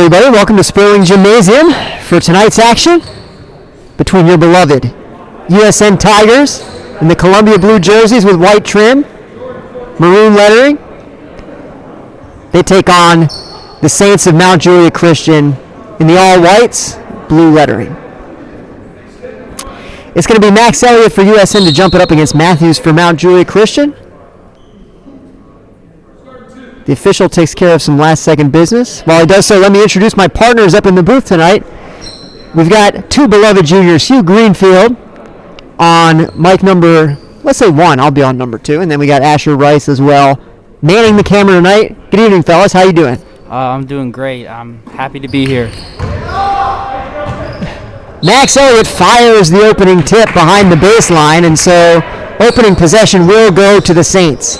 everybody. Welcome to Sperling Gymnasium for tonight's action between your beloved USN Tigers in the Columbia blue jerseys with white trim, maroon lettering. They take on the Saints of Mount Juliet Christian in the all whites, blue lettering. It's going to be Max Elliott for USN to jump it up against Matthews for Mount Juliet Christian. The official takes care of some last-second business. While he does so, let me introduce my partners up in the booth tonight. We've got two beloved juniors, Hugh Greenfield on mic number, let's say 1. I'll be on number 2. And then we got Asher Rice as well, manning the camera tonight. Good evening, fellas. How you doing? I'm doing great. I'm happy to be here. Max Elliott fires the opening tip behind the baseline, and so opening possession will go to the Saints.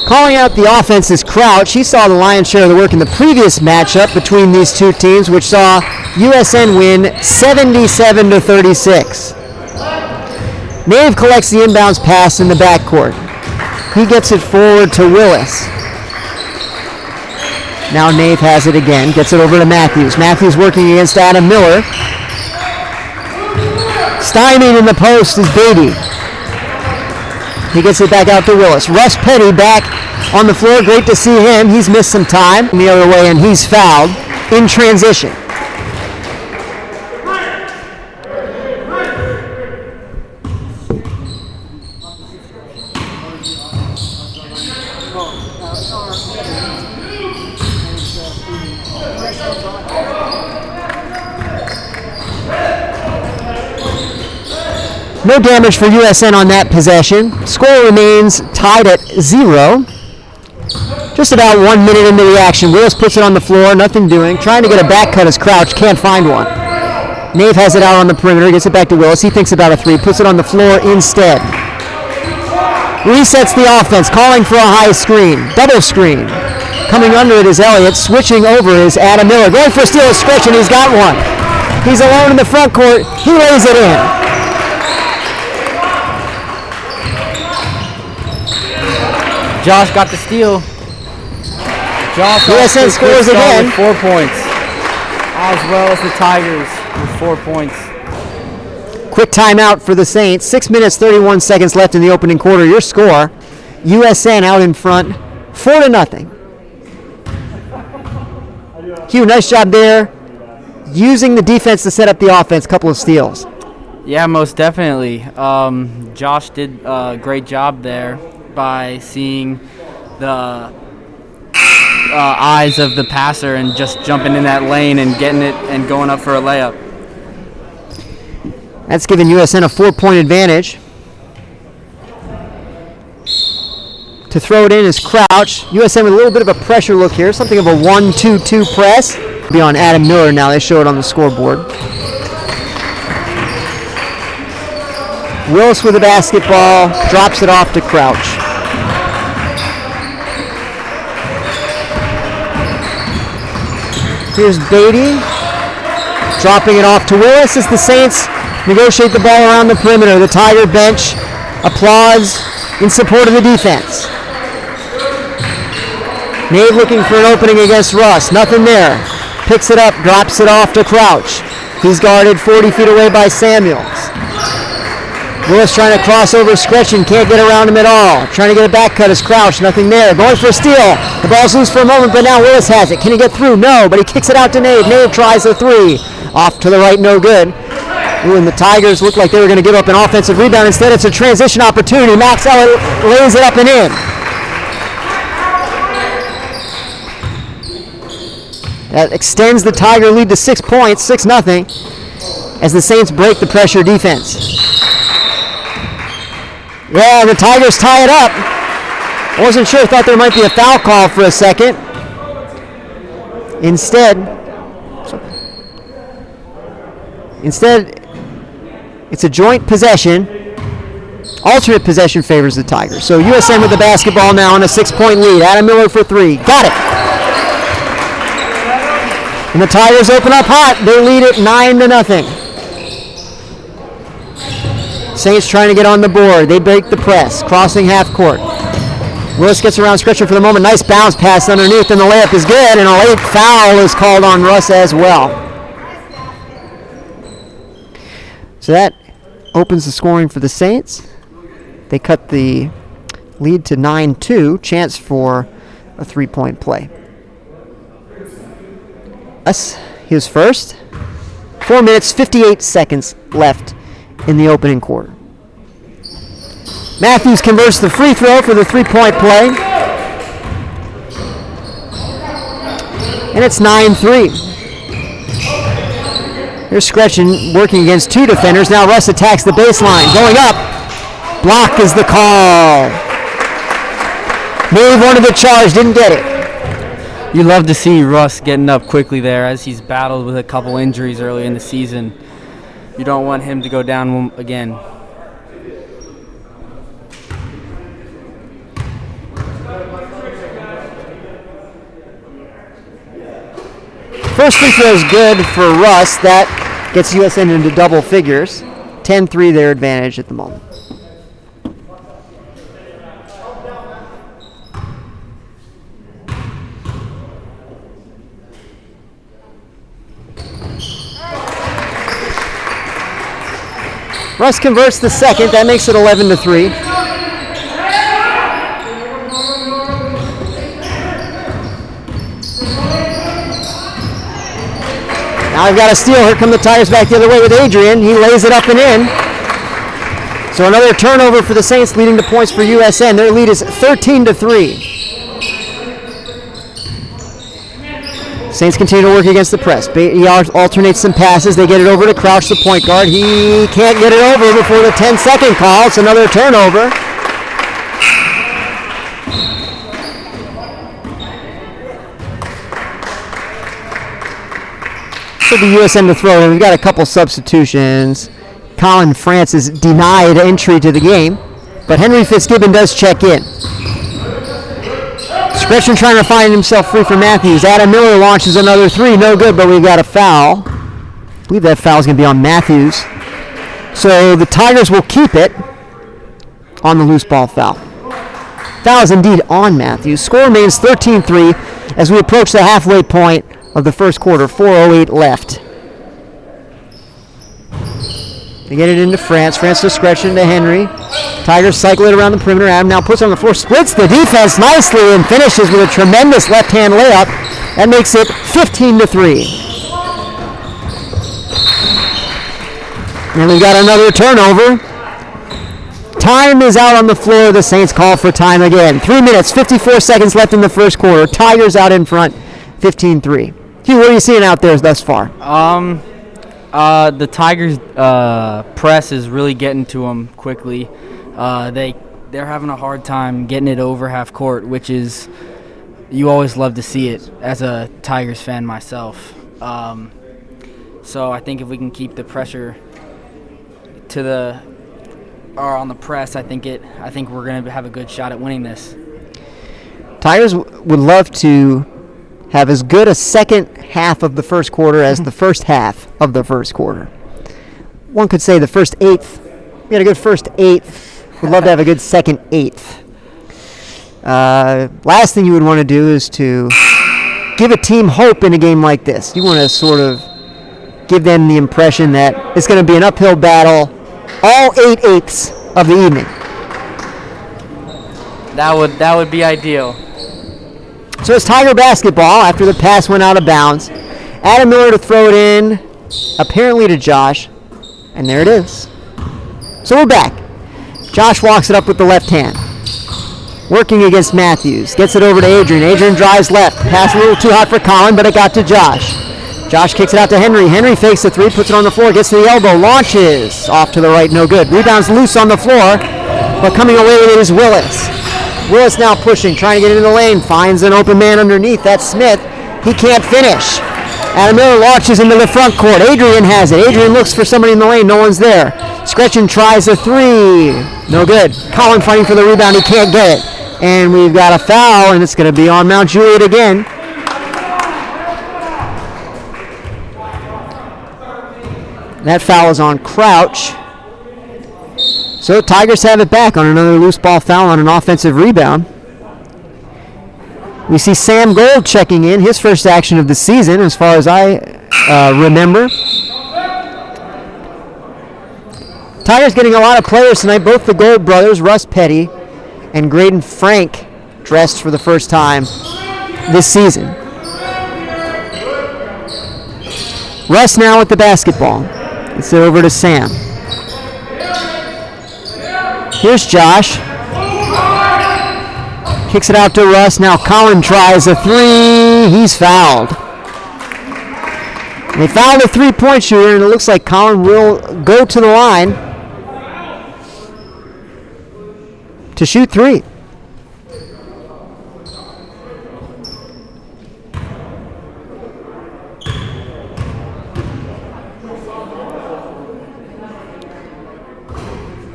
Calling out the offense is Crouch. He saw the lion's share of the work in the previous matchup between these two teams, which saw USN win 77-36. Nave collects the inbounds pass in the backcourt. He gets it forward to Willis. Now Nave has it again, gets it over to Matthews. Matthews working against Adam Miller. Stymied in the post is Beatty. He gets it back out to Willis. Russ Petty back on the floor. Great to see him. He's missed some time the other way, and he's fouled in transition. No damage for USN on that possession. Score remains tied at 0. Just about 1 minute into the action. Willis puts it on the floor, nothing doing. Trying to get a back cut as Crouch, can't find one. Nave has it out on the perimeter, gets it back to Willis. He thinks about a 3, puts it on the floor instead. Resets the offense, calling for a high screen. Double screen. Coming under it is Elliott. Switching over is Adam Miller. Going for a steal of Scritch, and he's got one. He's alone in the front court. He lays it in. Josh got the steal. Josh USN scores again. With 4 points, as well as the Tigers with 4 points. Quick timeout for the Saints. 6 minutes, 31 seconds left in the opening quarter. Your score, USN out in front, 4-0. Hugh, nice job there. Using the defense to set up the offense, couple of steals. Yeah, most definitely. Josh did a great job there by seeing the eyes of the passer and just jumping in that lane and getting it and going up for a layup. That's given USN a 4-point advantage. To throw it in is Crouch. USN with a little bit of a pressure look here, something of a 1-2-2 press. Be on Adam Miller now. They show it on the scoreboard. Willis with the basketball, drops it off to Crouch. Here's Beatty, dropping it off to Willis as the Saints negotiate the ball around the perimeter. The Tiger bench applauds in support of the defense. Nave looking for an opening against Russ. Nothing there. Picks it up, drops it off to Crouch. He's guarded 40 feet away by Samuels. Willis trying to cross over Scretchen, can't get around him at all. Trying to get a back cut as Crouch, nothing there. Going for a steal. The ball's loose for a moment, but now Willis has it. Can he get through? No, but he kicks it out to Nave. Nave tries a 3. Off to the right, no good. Ooh, and the Tigers looked like they were going to give up an offensive rebound. Instead, it's a transition opportunity. Max Elliott lays it up and in. That extends the Tiger lead to 6 points, 6-0, as the Saints break the pressure defense. Yeah, the Tigers tie it up. I wasn't sure, thought there might be a foul call for a second. Instead, it's a joint possession. Alternate possession favors the Tigers. So USN with the basketball now on a 6-point lead. Adam Miller for 3. Got it. And the Tigers open up hot. They lead it 9-0. Saints trying to get on the board. They break the press, crossing half court. Willis gets around Scritcher for the moment. Nice bounce pass underneath, and the layup is good, and a late foul is called on Russ as well. So that opens the scoring for the Saints. They cut the lead to 9-2. Chance for a three-point play. Us, he was first. 4 minutes, 58 seconds left in the opening quarter. Matthews converts the free throw for the three-point play. And it's 9-3. Here's Scretchen working against two defenders. Now Russ attacks the baseline. Going up. Block is the call. Move wanted the charge, didn't get it. You love to see Russ getting up quickly there as he's battled with a couple injuries early in the season. You don't want him to go down again. First free throw is good for Russ. That gets USN into double figures. 10-3 their advantage at the moment. Russ converts the second. That makes it 11-3. Now we've got a steal. Here come the Tigers back the other way with Adrian. He lays it up and in. So another turnover for the Saints, leading to points for USN. Their lead is 13-3. Saints continue to work against the press. He alternates some passes. They get it over to Crouch, the point guard. He can't get it over before the 10-second call. It's another turnover. Should be USN to throw in. We've got a couple substitutions. Colin France is denied entry to the game, but Henry Fitzgibbon does check in. Scretchen trying to find himself free for Matthews. Adam Miller launches another three. No good, but we've got a foul. I believe that foul is going to be on Matthews. So the Tigers will keep it on the loose ball foul. Foul is indeed on Matthews. Score remains 13-3 as we approach the halfway point of the first quarter. 4:08 left. They get it into France. France to Scretchen to Henry. Tigers cycle it around the perimeter. Adam now puts it on the floor, splits the defense nicely, and finishes with a tremendous left-hand layup. That makes it 15-3. And we've got another turnover. Time is out on the floor. The Saints call for time again. 3 minutes, 54 seconds left in the first quarter. Tigers out in front, 15-3. Hugh, what are you seeing out there thus far? The Tigers' press is really getting to them quickly. They're having a hard time getting it over half court, which is, you always love to see it as a Tigers fan myself. So I think if we can keep the pressure on the press, I think we're going to have a good shot at winning this. Tigers would love to have as good a second half of the first quarter as the first half of the first quarter. One could say the first eighth. We had a good first eighth. Would love to have a good second eighth. Last thing you would want to do is to give a team hope in a game like this. You want to sort of give them the impression that it's going to be an uphill battle all 8/8 of the evening. That would be ideal. So it's Tiger basketball after the pass went out of bounds. Adam Miller to throw it in, apparently to Josh, and there it is. So we're back. Josh walks it up with the left hand. Working against Matthews. Gets it over to Adrian. Adrian drives left. Pass a little too hot for Colin, but it got to Josh. Josh kicks it out to Henry. Henry fakes the three, puts it on the floor, gets to the elbow, launches. Off to the right, no good. Rebounds loose on the floor, but coming away with it is Willis. Willis now pushing, trying to get into the lane. Finds an open man underneath. That's Smith. He can't finish. Adam Miller launches into the front court. Adrian has it. Adrian looks for somebody in the lane. No one's there. Scretchen tries a three. No good. Colin fighting for the rebound. He can't get it. And we've got a foul, and it's going to be on Mount Juliet again. That foul is on Crouch. So Tigers have it back on another loose ball foul on an offensive rebound. We see Sam Gold checking in, his first action of the season as far as I remember. Tigers getting a lot of players tonight. Both the Gold brothers, Russ Petty and Graydon Frank, dressed for the first time this season. Russ now with the basketball. It's over to Sam. Here's Josh. Kicks it out to Russ. Now Colin tries a three. He's fouled. They fouled a three-point shooter, and it looks like Colin will go to the line to shoot three.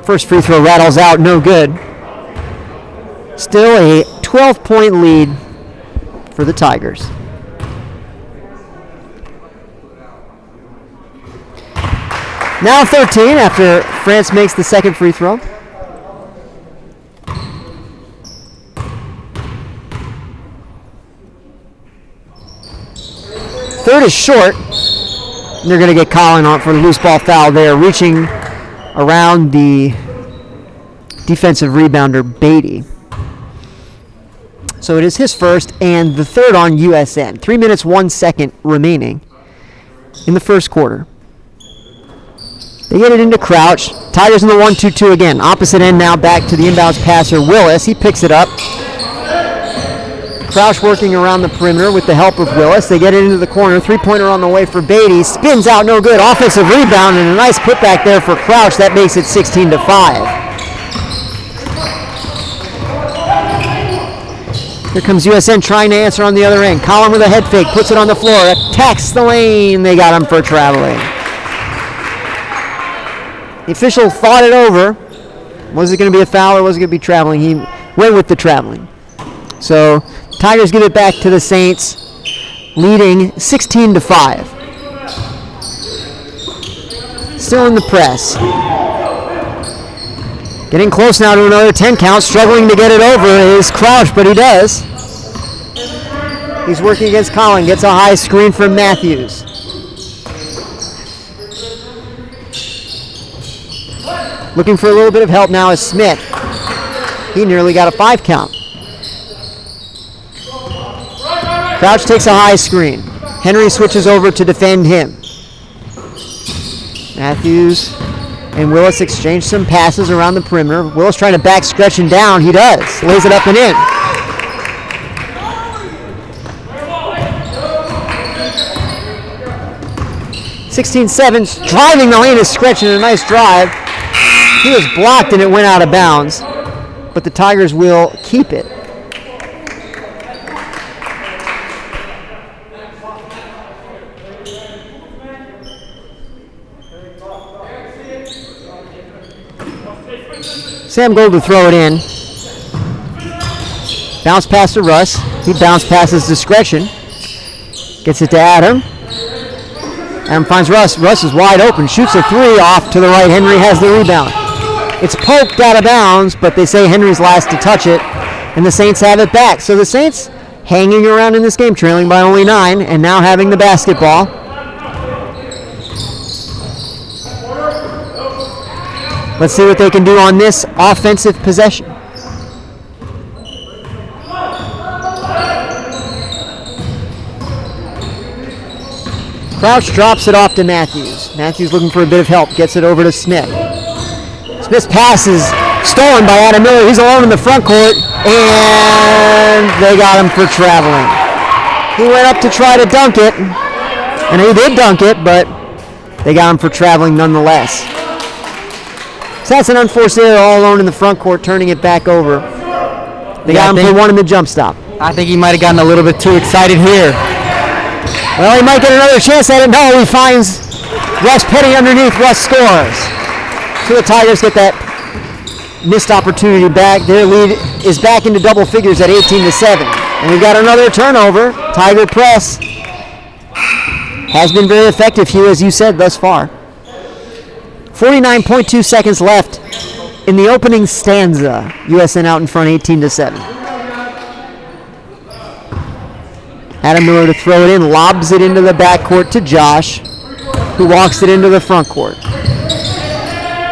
First free throw rattles out, no good. Still a 12-point lead for the Tigers. Now 13 after France makes the second free throw. Third is short. And they're going to get Colin on for the loose ball foul there, reaching around the defensive rebounder, Beatty. So it is his first and the third on USN. 3 minutes, 1 second remaining in the first quarter. They get it into Crouch. Tigers in the 1-2-2 again. Opposite end now back to the inbounds passer, Willis. He picks it up. Crouch working around the perimeter with the help of Willis. They get it into the corner. Three-pointer on the way for Beatty. Spins out, no good. Offensive rebound and a nice putback there for Crouch. That makes it 16-5. Here comes USN trying to answer on the other end. Colin with a head fake, puts it on the floor, attacks the lane. They got him for traveling. The official thought it over. Was it going to be a foul or was it going to be traveling? He went with the traveling. So Tigers give it back to the Saints, leading 16-5. Still in the press. Getting close now to another 10 count. Struggling to get it over is Crouch, but he does. He's working against Colin. Gets a high screen from Matthews. Looking for a little bit of help now is Smith. He nearly got a 5 count. Crouch takes a high screen. Henry switches over to defend him. Matthews and Willis exchange some passes around the perimeter. Willis trying to back Skretchen down. He does. Lays it up and in. (16-7) driving the lane is Skretchen. A nice drive. He was blocked and it went out of bounds. But the Tigers will keep it. Sam Gold to throw it in. Bounce pass to Russ. He bounce passes discretion. Gets it to Adam. Adam finds Russ. Russ is wide open. Shoots a three off to the right. Henry has the rebound. It's poked out of bounds, but they say Henry's last to touch it, and the Saints have it back. So the Saints hanging around in this game, trailing by only 9, and now having the basketball. Let's see what they can do on this offensive possession. Crouch drops it off to Matthews. Matthews looking for a bit of help. Gets it over to Smith. Smith's pass is stolen by Adam Miller. He's alone in the front court. And they got him for traveling. He went up to try to dunk it. And he did dunk it, but they got him for traveling nonetheless. So that's an unforced error, all alone in the front court, turning it back over. They got him for one in the jump stop. I think he might have gotten a little bit too excited here. Well, he might get another chance at it. No, he finds Russ Petty underneath. Russ scores. So the Tigers get that missed opportunity back. Their lead is back into double figures at 18-7. And we've got another turnover. Tiger press has been very effective here, as you said, thus far. 49.2 seconds left in the opening stanza. USN out in front, 18-7. Adam Miller to throw it in, lobs it into the backcourt to Josh, who walks it into the front court.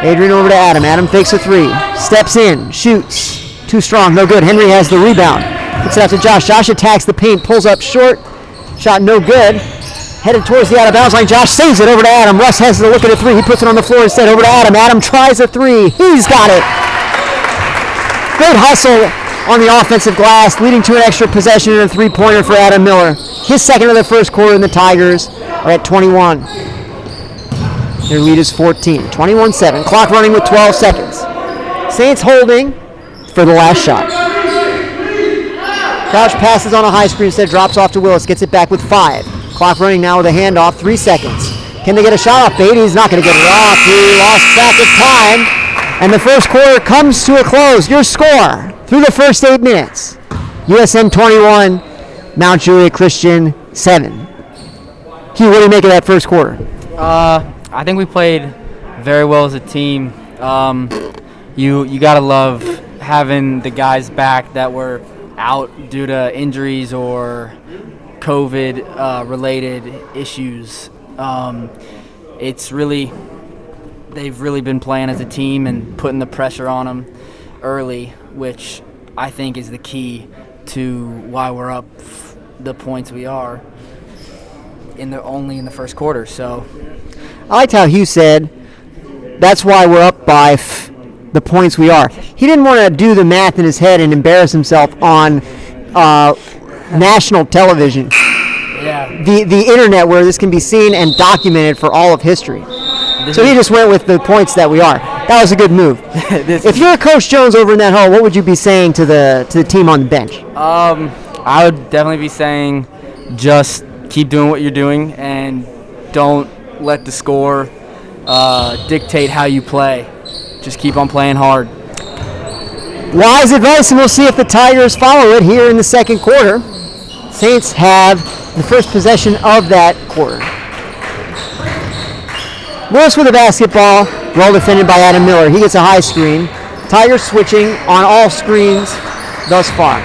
Adrian over to Adam. Adam fakes a three. Steps in. Shoots. Too strong. No good. Henry has the rebound. Kicks it out to Josh. Josh attacks the paint. Pulls up short. Shot no good. Headed towards the out-of-bounds line. Josh saves it over to Adam. Russ has the look at a three. He puts it on the floor instead. Over to Adam. Adam tries a three. He's got it. Great hustle on the offensive glass, leading to an extra possession and a three-pointer for Adam Miller. His second of the first quarter, and the Tigers are at 21. Their lead is 14. 21-7. Clock running with 12 seconds. Saints holding for the last shot. Crouch passes on a high screen instead, drops off to Willis, gets it back with 5. Clock running now with a handoff, 3 seconds. Can they get a shot off? Beatty's not going to get it off. He lost track of time. And the first quarter comes to a close. Your score through the first 8 minutes. USN 21, Mount Juliet Christian 7. Hugh, what do you make of that first quarter? I think we played very well as a team. You gotta love having the guys back that were out due to injuries or COVID related issues. They've really been playing as a team and putting the pressure on them early, which I think is the key to why we're up the points we are only in the first quarter. So I liked how Hugh said that's why we're up by the points we are. He didn't want to do the math in his head and embarrass himself on national television. Yeah. The internet where this can be seen and documented for all of history. So he just went with the points that we are. That was a good move. If you're Coach Jones over in that hall, what would you be saying to the team on the bench? I would definitely be saying just keep doing what you're doing and don't let the score dictate how you play. Just keep on playing hard. Wise advice, and we'll see if the Tigers follow it here in the second quarter. Saints have the first possession of that quarter. Willis with a basketball, well defended by Adam Miller. He gets a high screen. Tigers switching on all screens thus far,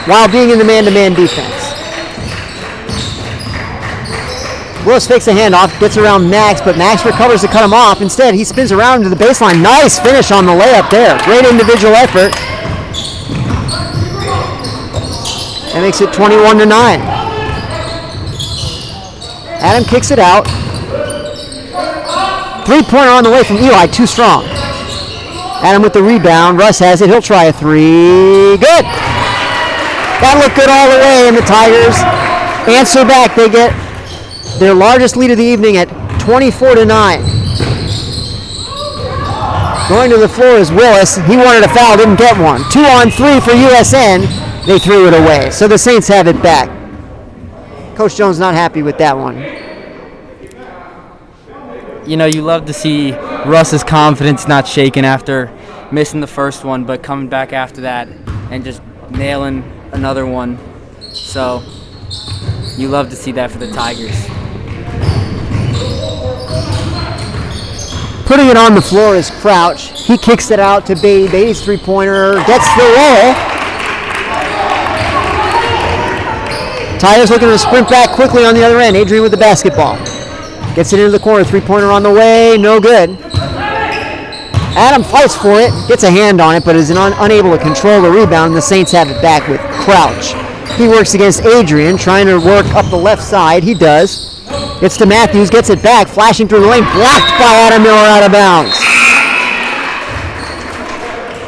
while being in the man-to-man defense. Willis fakes a handoff, gets around Max, but Max recovers to cut him off. Instead, he spins around to the baseline. Nice finish on the layup there. Great individual effort. That makes it 21-9. Adam kicks it out. Three-pointer on the way from Eli, too strong. Adam with the rebound. Russ has it. He'll try a three. Good. That looked good all the way, and the Tigers answer back. They get their largest lead of the evening at 24-9. Going to the floor is Willis. He wanted a foul, didn't get one. 2-on-3 for USN. They threw it away. So the Saints have it back. Coach Jones not happy with that one. You know, you love to see Russ's confidence not shaken after missing the first one, but coming back after that and just nailing another one. So you love to see that for the Tigers. Putting it on the floor is Crouch. He kicks it out to Beatty. Beatty's three-pointer gets the roll. Tigers looking to sprint back quickly on the other end. Adrian with the basketball. Gets it into the corner. Three-pointer on the way. No good. Adam fights for it. Gets a hand on it, but is unable to control the rebound. The Saints have it back with Crouch. He works against Adrian, trying to work up the left side. He does. Gets to Matthews. Gets it back. Flashing through the lane. Blocked by Adam Miller out of bounds.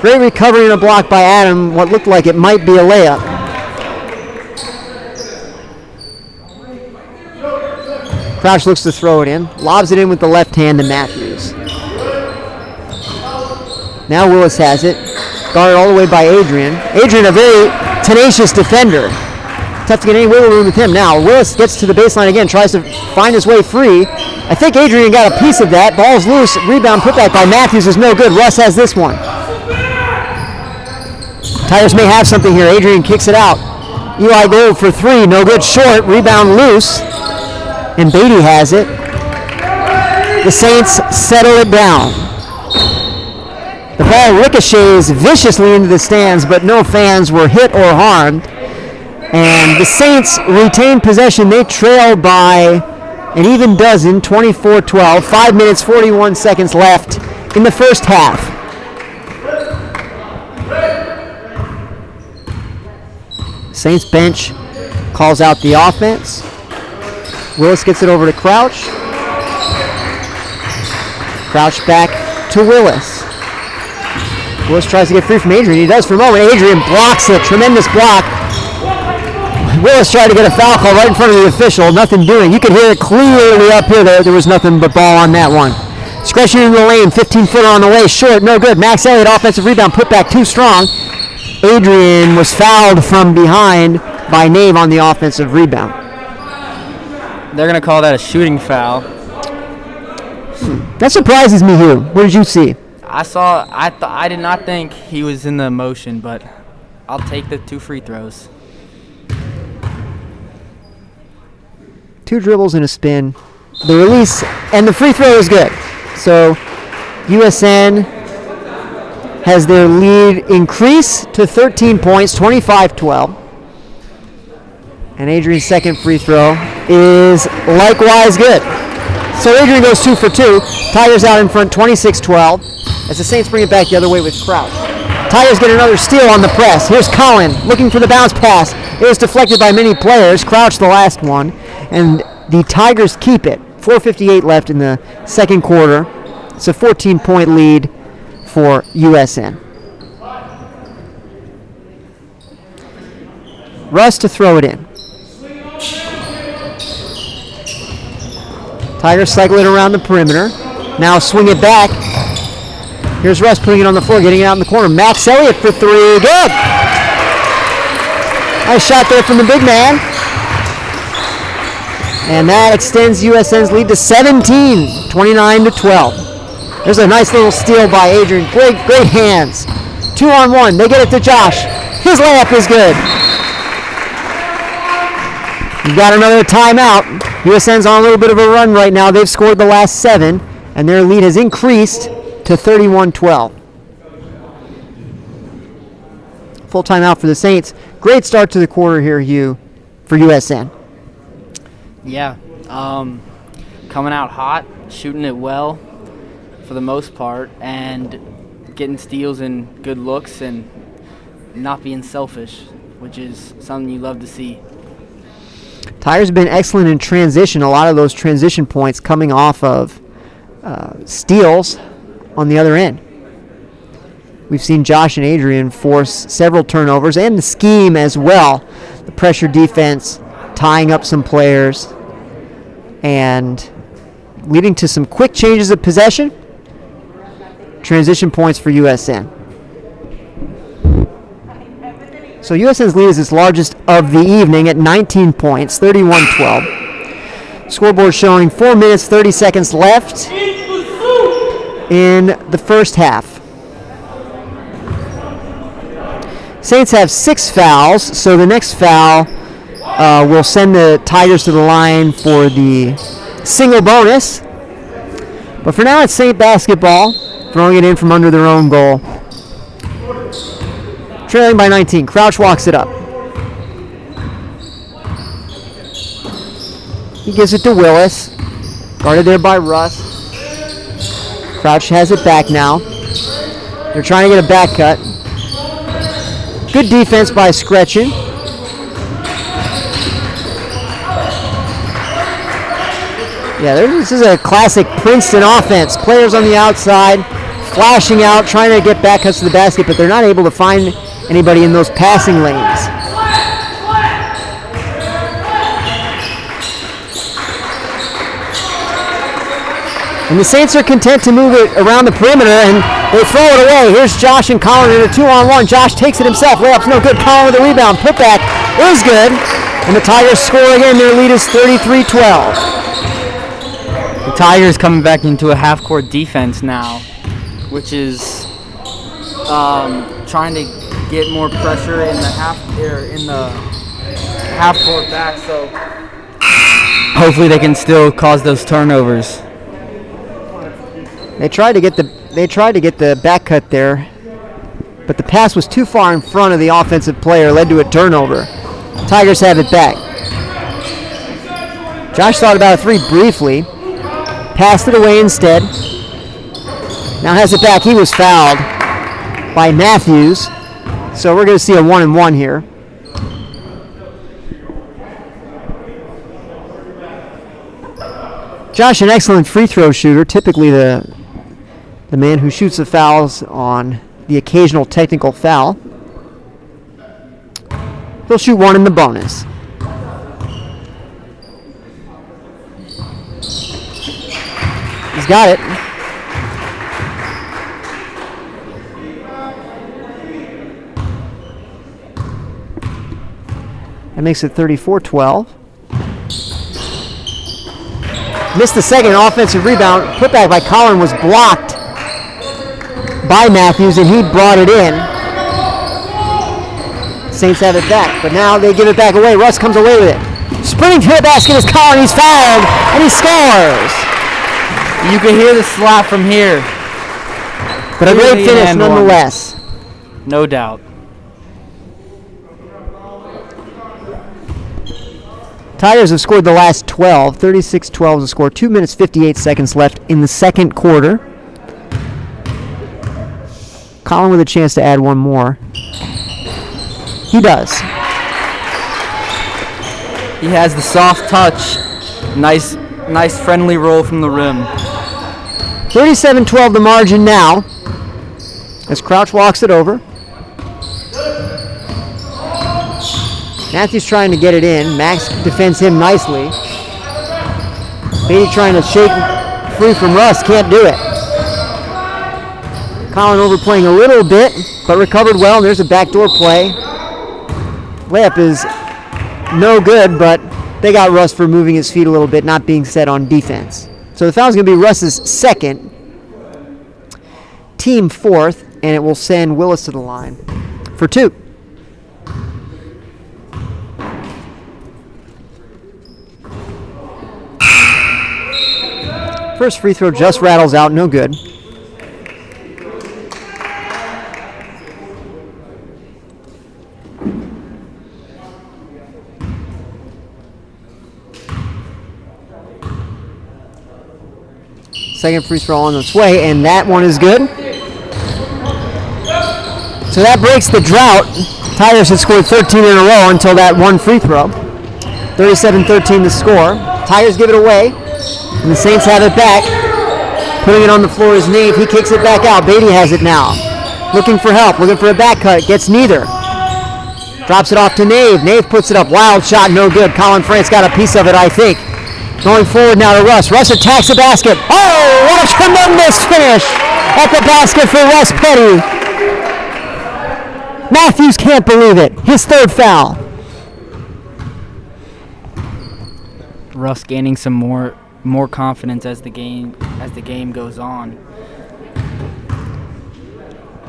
Great recovery and a block by Adam. What looked like it might be a layup. Crouch looks to throw it in. Lobs it in with the left hand to Matthews. Now Willis has it. Guarded all the way by Adrian. Adrian, a very tenacious defender. Tough to get any wiggle room with him. Now Willis gets to the baseline again. Tries to find his way free. I think Adrian got a piece of that. Ball's loose. Rebound put back by Matthews is no good. Russ has this one. Tigers may have something here. Adrian kicks it out. Eli Gold for three. No good. Short. Rebound loose. And Beatty has it. The Saints settle it down. The ball ricochets viciously into the stands, but no fans were hit or harmed. And the Saints retain possession. They trail by an even dozen, 24-12. 5 minutes, 41 seconds left in the first half. Saints bench calls out the offense. Willis gets it over to Crouch. Crouch back to Willis. Willis tries to get free from Adrian. He does for a moment. Adrian blocks it. Tremendous block. Willis tried to get a foul call right in front of the official. Nothing doing. You could hear it clearly up here. There was nothing but ball on that one. Scratching in the lane. 15-footer on the way. Short. No good. Max Elliott offensive rebound. Put back too strong. Adrian was fouled from behind by Nave on the offensive rebound. They're going to call that a shooting foul. That surprises me, Hugh. What did you see? I did not think he was in the motion, but I'll take the 2 free throws. 2 dribbles and a spin. The release and the free throw is good. So USN has their lead increase to 13 points, 25-12. And Adrian's second free throw is likewise good. So Adrian goes 2 for 2. Tigers out in front, 26-12, as the Saints bring it back the other way with Crouch. Tigers get another steal on the press. Here's Cullen looking for the bounce pass. It was deflected by many players. Crouch the last one. And the Tigers keep it. 4:58 left in the second quarter. It's a 14-point lead for USN. Russ to throw it in. Tigers cycle it around the perimeter. Now swing it back. Here's Russ putting it on the floor, getting it out in the corner. Max Elliott for 3. Good! Nice shot there from the big man. And that extends USN's lead to 17, 29-12. There's a nice little steal by Adrian. Great hands. 2-on-1. They get it to Josh. His layup is good. We've got another timeout. USN's on a little bit of a run right now. They've scored the last 7, and their lead has increased to 31-12. Full timeout for the Saints. Great start to the quarter here, Hugh, for USN. Yeah, coming out hot, shooting it well for the most part, and getting steals and good looks and not being selfish, which is something you love to see. Tigers have been excellent in transition. A lot of those transition points coming off of steals on the other end. We've seen Josh and Adrian force several turnovers, and the scheme as well. The pressure defense tying up some players and leading to some quick changes of possession. Transition points for USN. So USN's lead is its largest of the evening at 19 points, 31-12. Scoreboard showing 4 minutes, 30 seconds left in the first half. Saints have 6 fouls, so the next foul will send the Tigers to the line for the single bonus. But for now, it's Saint basketball, throwing it in from under their own goal. Trailing by 19. Crouch walks it up. He gives it to Willis. Guarded there by Russ. Crouch has it back now. They're trying to get a back cut. Good defense by Scretchen. Yeah, this is a classic Princeton offense. Players on the outside, flashing out, trying to get back cuts to the basket, but they're not able to find anybody in those passing lanes. And the Saints are content to move it around the perimeter, and they throw it away. Here's Josh and Colin in a 2-on-1. Josh takes it himself. Layup's no good. Colin with the rebound. Putback is good. And the Tigers score again. Their lead is 33-12. The Tigers coming back into a half-court defense now, which is trying to get more pressure in the half-court back. So hopefully they can still cause those turnovers. They tried to get the back cut there, but the pass was too far in front of the offensive player, led to a turnover. Tigers have it back. Josh thought about a three briefly. Passed it away instead. Now has it back. He was fouled by Matthews. So we're going to see a 1-and-1 here. Josh, an excellent free throw shooter. Typically the man who shoots the fouls on the occasional technical foul. He'll shoot one in the bonus. He's got it. That makes it 34-12. Missed the second offensive rebound. Putback by Collin was blocked by Matthews, and he brought it in. Saints have it back, but now they give it back away. Russ comes away with it. Sprinting to the basket is Collin. He's fouled, and he scores. You can hear the slap from here. But a great finish nonetheless. No doubt. Tigers have scored the last 12. 36-12 is the score. 2 minutes, 58 seconds left in the second quarter. Collin with a chance to add one more. He does. He has the soft touch. Nice friendly roll from the rim. 37-12 the margin now as Crouch walks it over. Matthews trying to get it in. Max defends him nicely. Beatty trying to shake free from Russ. Can't do it. Collin overplaying a little bit, but recovered well. And there's a backdoor play. Layup is no good, but they got Russ for moving his feet a little bit, not being set on defense. So the foul is going to be Russ's second, team fourth, and it will send Willis to the line for two. First free throw just rattles out, no good. Second free throw on its way, and that one is good. So that breaks the drought. Tigers had scored 13 in a row until that one free throw. 37-13 the score. Tigers give it away, and the Saints have it back. Putting it on the floor is Nave. He kicks it back out. Beatty has it now. Looking for help, looking for a back cut. Gets neither. Drops it off to Nave. Nave puts it up. Wild shot, no good. Colin France got a piece of it, I think. Going forward now to Russ. Russ attacks the basket. Oh, what a tremendous finish at the basket for Russ Petty. Matthews can't believe it. His third foul. Russ gaining some more confidence as the game goes on.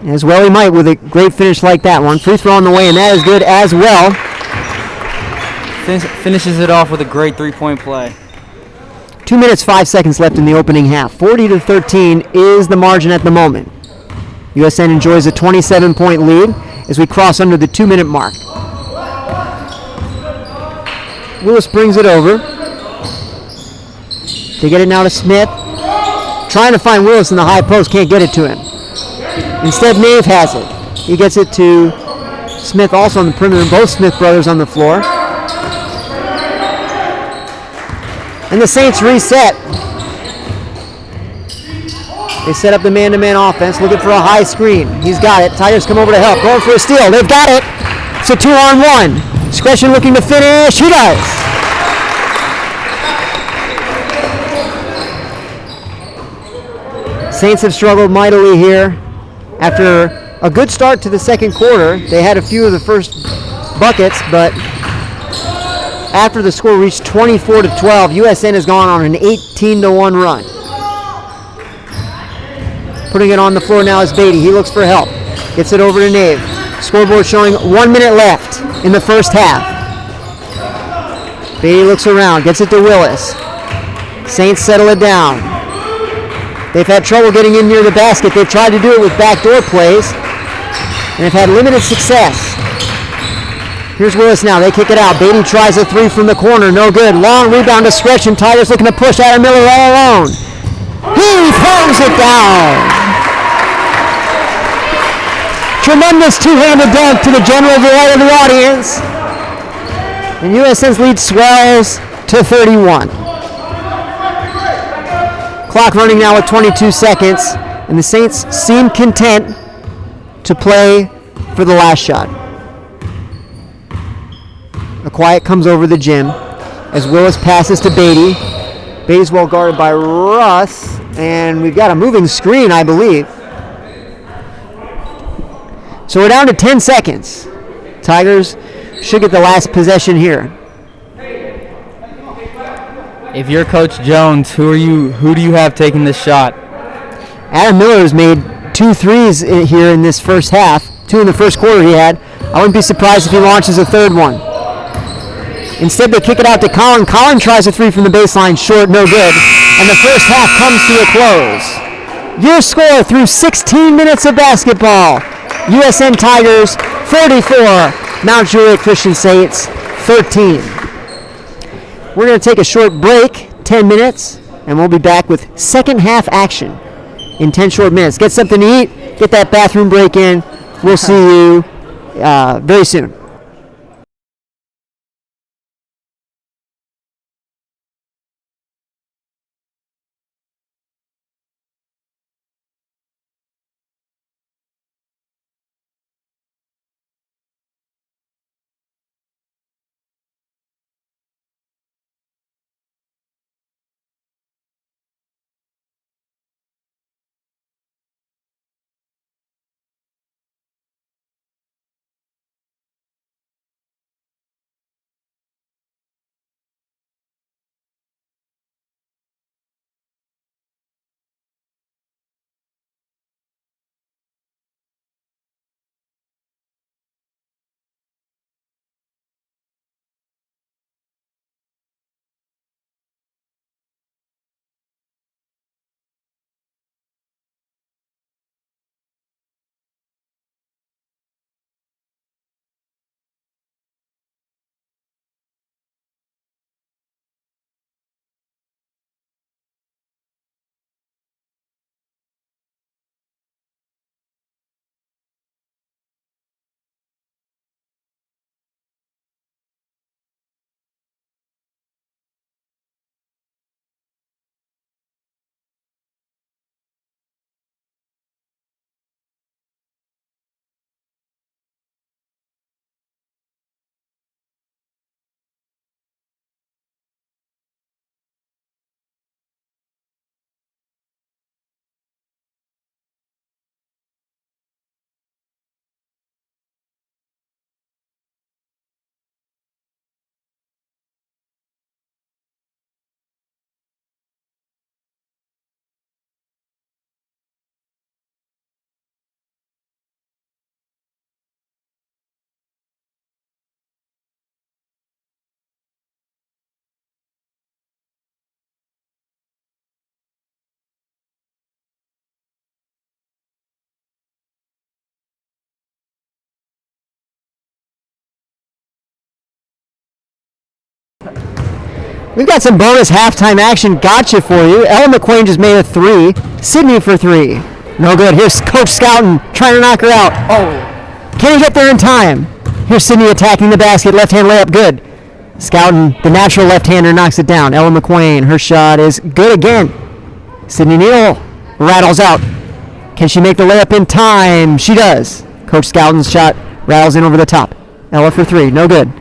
As well he might with a great finish like that one. Free throw on the way, and that is good as well. Finishes it off with a great three-point play. 2 minutes, 5 seconds left in the opening half. 40-13 is the margin at the moment. USN enjoys a 27-point lead as we cross under the 2-minute mark. Willis brings it over. They get it now to Smith. Trying to find Willis in the high post, can't get it to him. Instead, Nave has it. He gets it to Smith also on the perimeter. Both Smith brothers on the floor. And the Saints reset. They set up the man-to-man offense, looking for a high screen. He's got it. Tigers come over to help. Going for a steal. They've got it. It's a 2-on-1. Scretchen looking to finish. He does. Saints have struggled mightily here. After a good start to the second quarter, they had a few of the first buckets, but after the score reached 24-12, USN has gone on an 18-1 run. Putting it on the floor now is Beatty. He looks for help. Gets it over to Nave. Scoreboard showing 1 minute left in the first half. Beatty looks around, gets it to Willis. Saints settle it down. They've had trouble getting in near the basket. They've tried to do it with backdoor plays, and have had limited success. Here's Willis now. They kick it out. Beatty tries a three from the corner. No good. Long rebound to Scretchen. Tigers looking to push Adam Miller all alone. He throws it down. Tremendous two-handed dunk to the general delight of the audience. And USN's lead swells to 31. Clock running now with 22 seconds. And the Saints seem content to play for the last shot. A quiet comes over the gym as Willis passes to Beatty. Beatty's well guarded by Russ, and we've got a moving screen, I believe. So we're down to 10 seconds. Tigers should get the last possession here. If you're Coach Jones, who do you have taking this shot? Adam Miller's made 2 threes here in this first half. 2 in the first quarter he had. I wouldn't be surprised if he launches a third one. Instead, they kick it out to Collin. Collin tries a three from the baseline, short, no good. And the first half comes to a close. Your score through 16 minutes of basketball. USN Tigers 44, Mount Juliet Christian Saints 13. We're going to take a short break, 10 minutes, and we'll be back with second half action in 10 short minutes. Get something to eat, get that bathroom break in. We'll see you very soon. We've got some bonus halftime action gotcha for you. Ella McQuain just made a three. Sydney for three. No good. Here's Coach Scouten trying to knock her out. Oh. Can he get there in time? Here's Sydney attacking the basket. Left-hand layup, good. Scouten, the natural left-hander, knocks it down. Ella McQuain, her shot is good again. Sydney Neal rattles out. Can she make the layup in time? She does. Coach Scouten's shot rattles in over the top. Ella for three, no good.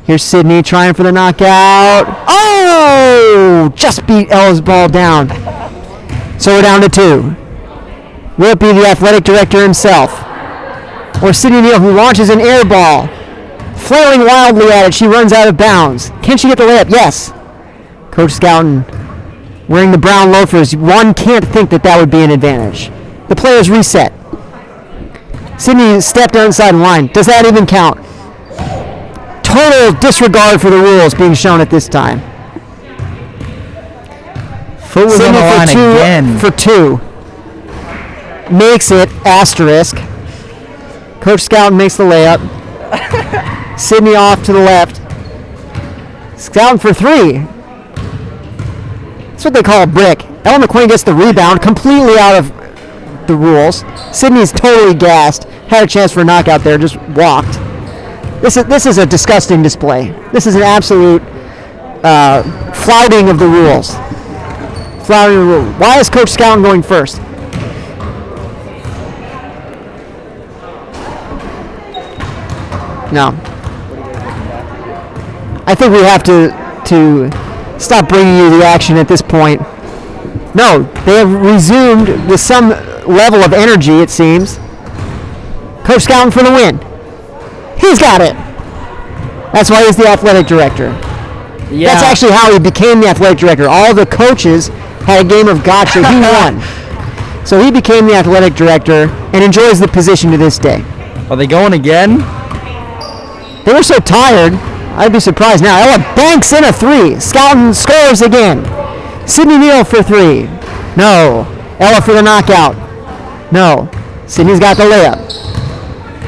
Here's Sydney trying for the knockout. Oh! Just beat Ella's ball down. So we're down to 2. Will it be the athletic director himself? Or Sydney Neal, who launches an air ball? Flailing wildly at it, she runs out of bounds. Can she get the layup? Yes. Coach Scouten wearing the brown loafers. One can't think that would be an advantage. The players reset. Sydney stepped outside the line. Does that even count? Total disregard for the rules being shown at this time. Foot was on the line again. For 2. Makes it asterisk. Coach Scouten makes the layup. Sydney off to the left. Scouting for three. That's what they call a brick. Ella McQueen gets the rebound, completely out of the rules. Sydney's totally gassed. Had a chance for a knockout there, just walked. This is a disgusting display. This is an absolute flouting of the rules. Flouting of the rules. Why is Coach Scouten going first? No. I think we have to stop bringing you the action at this point. No, they have resumed with some level of energy, it seems. Coach Scouten for the win. He's got it. That's why he's the athletic director. Yeah. That's actually how he became the athletic director. All the coaches had a game of gotcha. He won. So he became the athletic director and enjoys the position to this day. Are they going again? They were so tired, I'd be surprised now. Ella banks in a three. Scouten scores again. Sydney Neal for three. No. Ella for the knockout. No. Sydney's got the layup.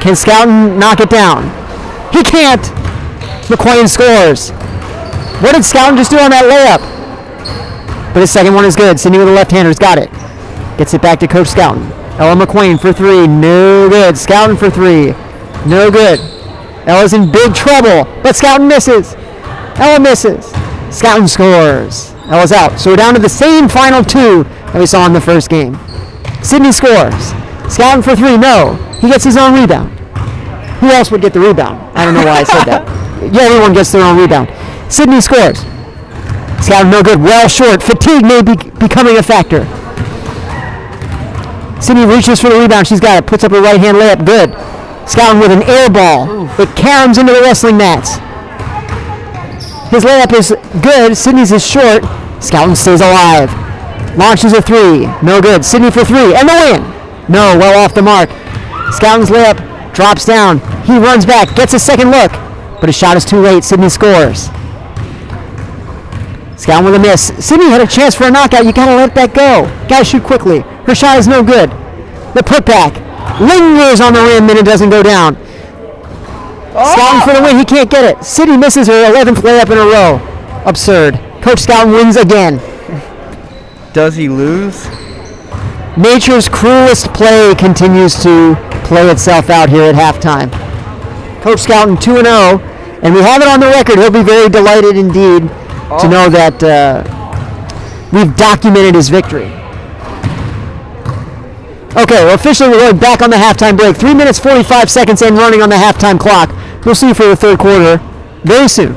Can Scouten knock it down? He can't. McQueen scores. What did Scouten just do on that layup? But his second one is good. Sydney with the left-hander's got it. Gets it back to Coach Scouten. Ella McQueen for three. No good. Scouten for three. No good. Ella's in big trouble, but Scouten misses. Ella misses. Scouten scores. Ella's out. So we're down to the same final two that we saw in the first game. Sydney scores. Scouten for three. No. He gets his own rebound. Who else would get the rebound? I don't know why I said that. Yeah, everyone gets their own rebound. Sydney scores. Scouten no good. Well short. Fatigue may be becoming a factor. Sydney reaches for the rebound. She's got it. Puts up a right-hand layup. Good. Scouten with an air ball. It caroms into the wrestling mats. His layup is good. Sydney's is short. Scouten stays alive. Launches a three. No good. Sydney for three. And the win. No, well off the mark. Scouten's layup drops down. He runs back. Gets a second look. But his shot is too late. Sydney scores. Scouten with a miss. Sydney had a chance for a knockout. You gotta let that go. Gotta shoot quickly. Her shot is no good. The putback lingers on the rim and it doesn't go down. Scouten for the win. He can't get it. Sydney misses her 11th layup in a row. Absurd. Coach Scouten wins again. Does he lose? Nature's cruelest play continues to play itself out here at halftime. Coach Scouten 2-0, and we have it on the record. He'll be very delighted indeed to know that we've documented his victory. Okay, well, officially we're going back on the halftime break. 3 minutes, 45 seconds in running on the halftime clock. We'll see you for the third quarter very soon.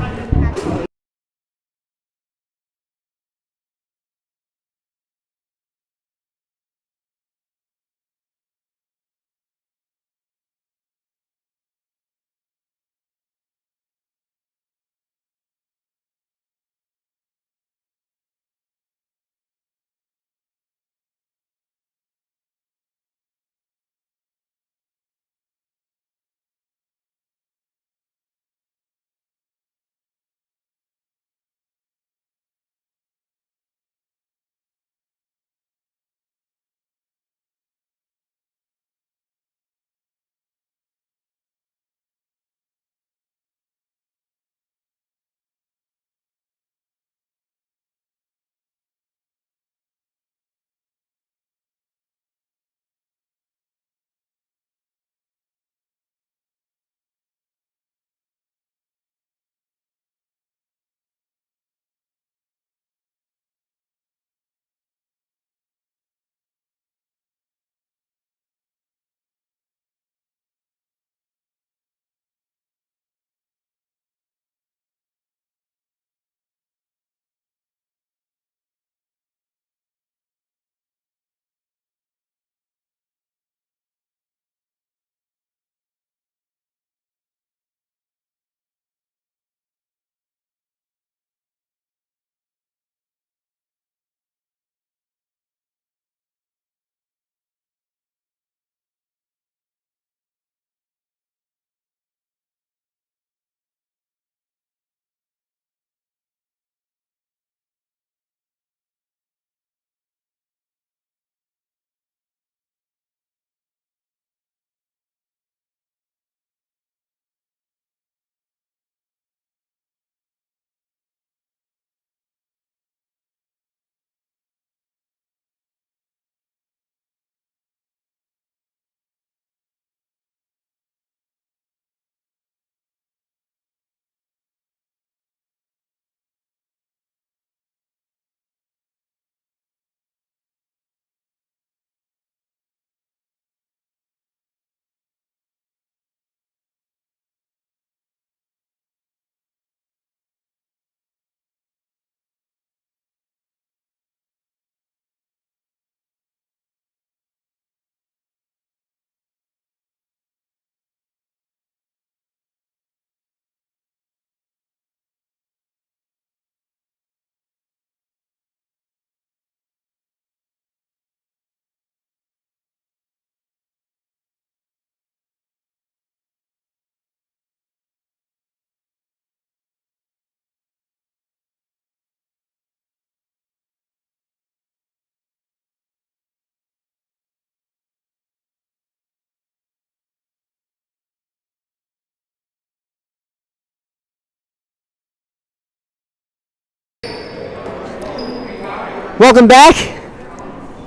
Welcome back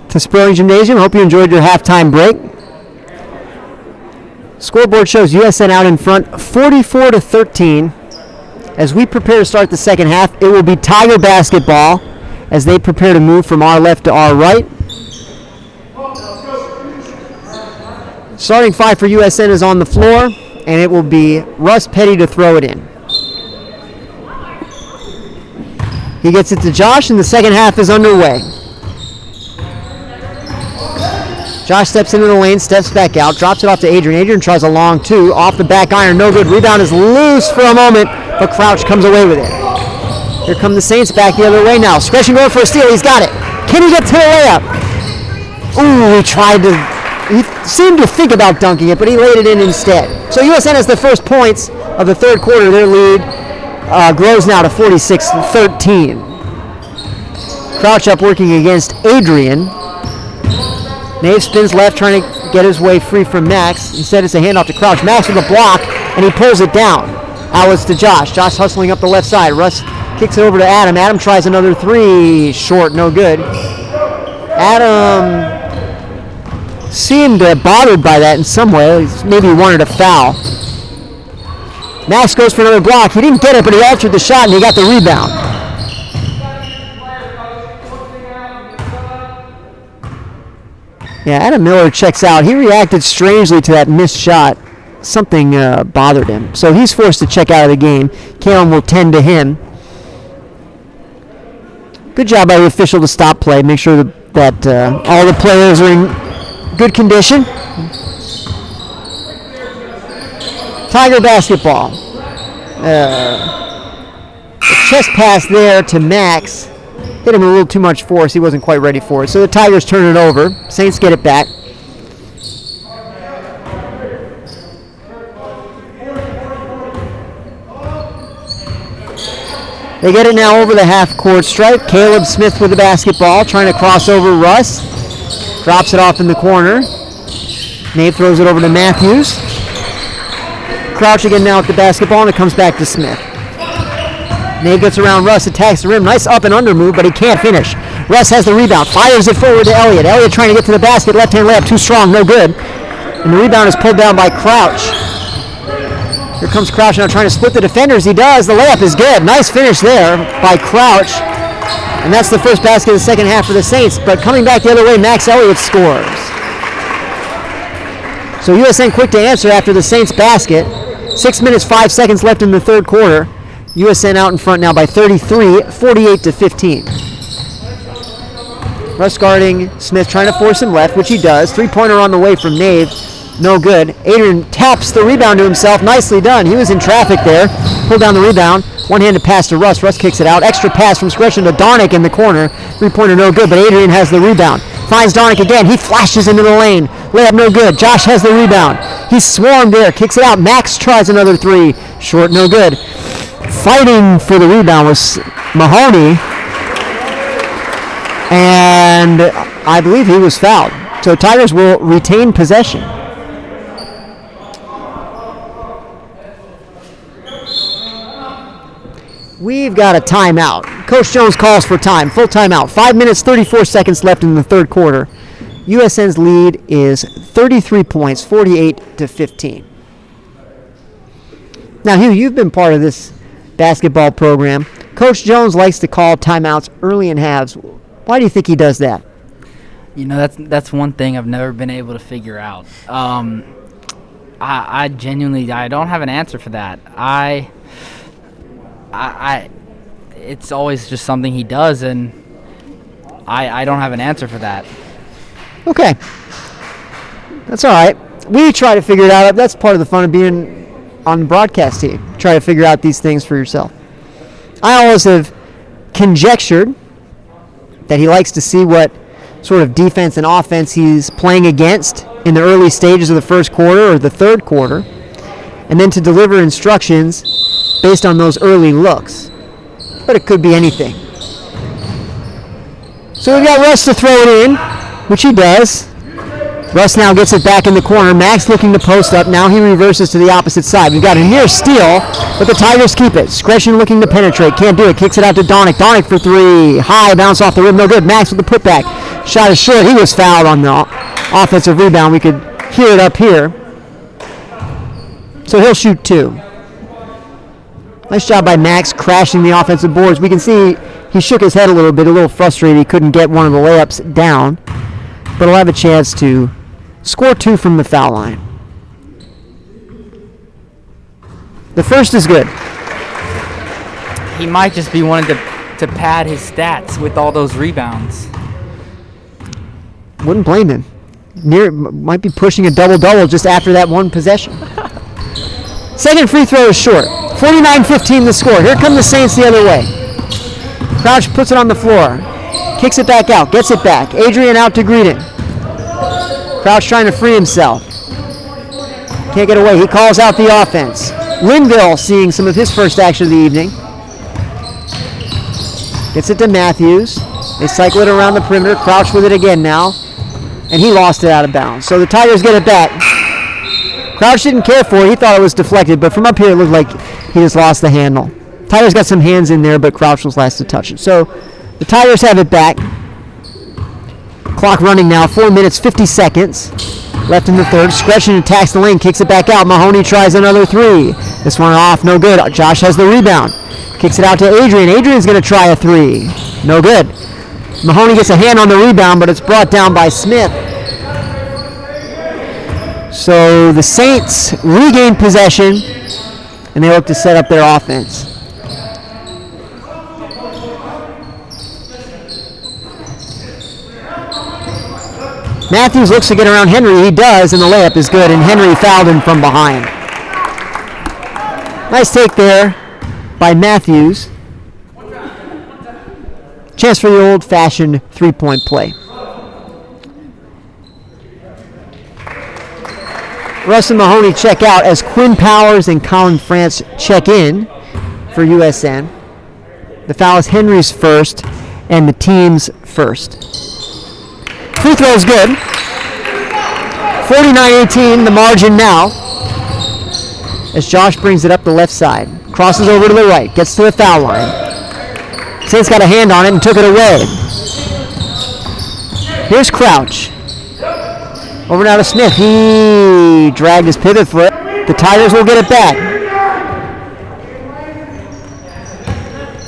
to Sperling Gymnasium. Hope you enjoyed your halftime break. Scoreboard shows USN out in front 44-13. As we prepare to start the second half, it will be Tiger basketball as they prepare to move from our left to our right. Starting five for USN is on the floor, and it will be Russ Petty to throw it in. He gets it to Josh, and the second half is underway. Josh steps into the lane, steps back out, drops it off to Adrian. Adrian tries a long two, off the back iron, no good. Rebound is loose for a moment, but Crouch comes away with it. Here come the Saints back the other way now. Scretchen going for a steal, he's got it. Can he get to the layup? Ooh, he seemed to think about dunking it, but he laid it in instead. So USN has the first points of the third quarter. Their lead grows now to 46-13. Crouch up working against Adrian. Nave spins left, trying to get his way free from Max. Instead, it's a handoff to Crouch. Max with a block, and he pulls it down. Outlets to Josh. Josh hustling up the left side. Russ kicks it over to Adam. Adam tries another three. Short, no good. Adam seemed bothered by that in some way. Maybe he wanted a foul. Max goes for another block. He didn't get it, but he altered the shot, and he got the rebound. Yeah, Adam Miller checks out. He reacted strangely to that missed shot. Something bothered him. So he's forced to check out of the game. Kalen will tend to him. Good job by the official to stop play. Make sure that all the players are in good condition. Tiger basketball. A chest pass there to Max. Hit him a little too much force. He wasn't quite ready for it. So the Tigers turn it over. Saints get it back. They get it now over the half-court stripe. Caleb Smith with the basketball, trying to cross over Russ. Drops it off in the corner. Nate throws it over to Matthews. Crouch again now with the basketball, and it comes back to Smith. Nate gets around Russ, attacks the rim. Nice up and under move, but he can't finish. Russ has the rebound, fires it forward to Elliott. Elliott trying to get to the basket, left-hand layup, too strong, no good. And the rebound is pulled down by Crouch. Here comes Crouch now trying to split the defenders. He does. The layup is good. Nice finish there by Crouch. And that's the first basket of the second half for the Saints. But coming back the other way, Max Elliott scores. So USN quick to answer after the Saints basket. 6 minutes, 5 seconds left in the third quarter. USN out in front now by 33, 48-15. Russ guarding Smith, trying to force him left, which he does. Three-pointer on the way from Nave. No good. Adrian taps the rebound to himself. Nicely done. He was in traffic there. Pulled down the rebound. One-handed pass to Russ. Russ kicks it out. Extra pass from Scretchen to Darnick in the corner. Three-pointer no good, but Adrian has the rebound. Finds Darnick again. He flashes into the lane. Layup no good. Josh has the rebound. He's swarmed there. Kicks it out. Max tries another three. Short, no good. Fighting for the rebound was Mahoney. And I believe he was fouled. So Tigers will retain possession. We've got a timeout. Coach Jones calls for time. Full timeout. 5 minutes, 34 seconds left in the third quarter. USN's lead is 33 points, 48-15. Now, Hugh, you've been part of this basketball program. Coach Jones likes to call timeouts early in halves. Why do you think he does that? You know, that's one thing I've never been able to figure out. I genuinely don't have an answer for that. It's always just something he does, and I don't have an answer for that. Okay. That's all right. We try to figure it out. That's part of the fun of being on the broadcast team. Try to figure out these things for yourself. I always have conjectured that he likes to see what sort of defense and offense he's playing against in the early stages of the first quarter or the third quarter, and then to deliver instructions based on those early looks. But it could be anything. So we've got Russ to throw it in, which he does. Russ now gets it back in the corner. Max looking to post up. Now he reverses to the opposite side. We've got a near steal, but the Tigers keep it. Scretchen looking to penetrate. Can't do it. Kicks it out to Donick. Donick for three. High. Bounce off the rim. No good. Max with the putback. Shot is short. He was fouled on the offensive rebound. We could hear it up here. So he'll shoot two. Nice job by Max crashing the offensive boards. We can see he shook his head a little frustrated he couldn't get one of the layups down. But he'll have a chance to score two from the foul line. The first is good. He might just be wanting to pad his stats with all those rebounds. Wouldn't blame him. Might be pushing a double-double just after that one possession. Second free throw is short. 49-15 the score. Here come the Saints the other way. Crouch puts it on the floor. Kicks it back out. Gets it back. Adrian out to greet him. Crouch trying to free himself. Can't get away. He calls out the offense. Linville seeing some of his first action of the evening. Gets it to Matthews. They cycle it around the perimeter. Crouch with it again now. And he lost it out of bounds. So the Tigers get it back. Crouch didn't care for it. He thought it was deflected, but from up here it looked like he just lost the handle. Tigers got some hands in there, but Crouch was last to touch it. So the Tigers have it back. Clock running now, 4 minutes, 50 seconds left in the third. Scretchen attacks the lane, kicks it back out. Mahoney tries another three. This one off, no good. Josh has the rebound. Kicks it out to Adrian. Adrian's going to try a three. No good. Mahoney gets a hand on the rebound, but it's brought down by Smith. So the Saints regain possession, and they look to set up their offense. Matthews looks to get around Henry. He does, and the layup is good, and Henry fouled him from behind. Nice take there by Matthews. Chance for the old-fashioned three-point play. Russ and Mahoney check out as Quinn Powers and Colin France check in for USN. The foul is Henry's first and the team's first. Free throw is good. 49-18, the margin now. As Josh brings it up the left side. Crosses over to the right, gets to the foul line. Saints got a hand on it and took it away. Here's Crouch. Over now to Smith. He dragged his pivot foot. The Tigers will get it back.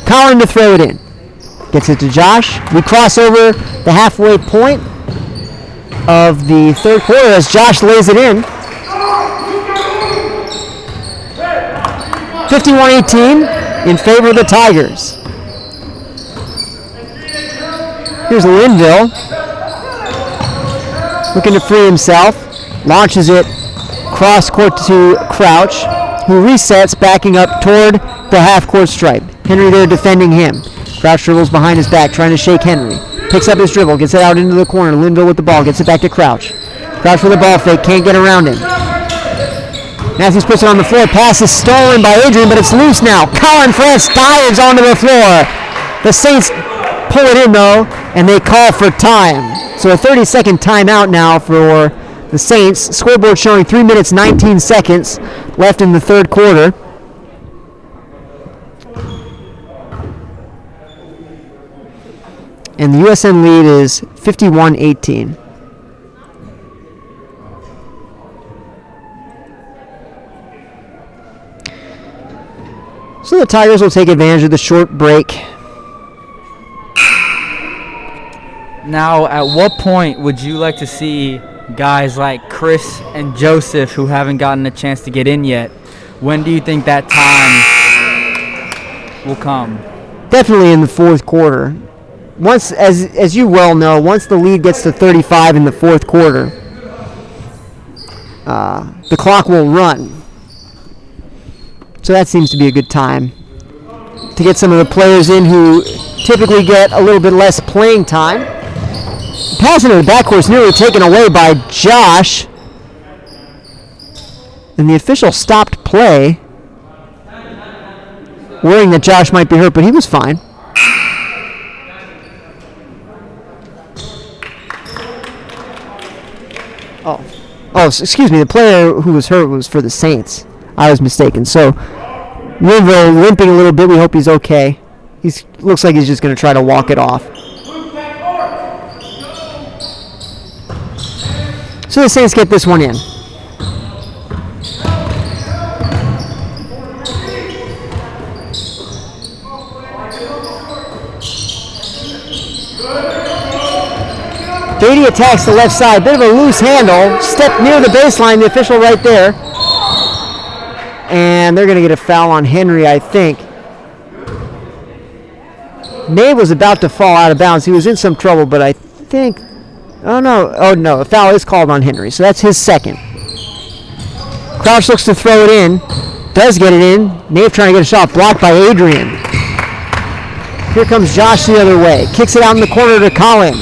Collin to throw it in. Gets it to Josh. We cross over the halfway point of the third quarter as Josh lays it in. 51-18 in favor of the Tigers. Here's Linville. Looking to free himself. Launches it cross court to Crouch, who resets, backing up toward the half-court stripe. Henry there defending him. Crouch dribbles behind his back, trying to shake Henry. Picks up his dribble, gets it out into the corner. Linville with the ball, gets it back to Crouch. Crouch with a ball fake, can't get around him. Matthews puts it on the floor. Pass is stolen by Adrian, but it's loose now. Colin France dives onto the floor. The Saints pull it in, though, and they call for time. So a 30-second timeout now for the Saints. Scoreboard showing 3 minutes, 19 seconds left in the third quarter. And the USN lead is 51-18. So the Tigers will take advantage of the short break. Now, at what point would you like to see guys like Chris and Joseph, who haven't gotten a chance to get in yet, when do you think that time will come? Definitely in the fourth quarter. Once, as you well know, once the lead gets to 35 in the fourth quarter, the clock will run. So that seems to be a good time to get some of the players in who typically get a little bit less playing time. Pass into the backcourt is nearly taken away by Josh. And the official stopped play, worrying that Josh might be hurt, but he was fine. Excuse me. The player who was hurt was for the Saints. I was mistaken. So, Linville limping a little bit. We hope he's okay. Looks like he's just going to try to walk it off. So the Saints get this one in. Beatty attacks the left side. Bit of a loose handle. Step near the baseline. The official right there. And they're going to get a foul on Henry, I think. Nave was about to fall out of bounds. He was in some trouble, but I think... Oh, no. A foul is called on Henry. So that's his second. Crouch looks to throw it in. Does get it in. Nave trying to get a shot. Blocked by Adrian. Here comes Josh the other way. Kicks it out in the corner to Colin.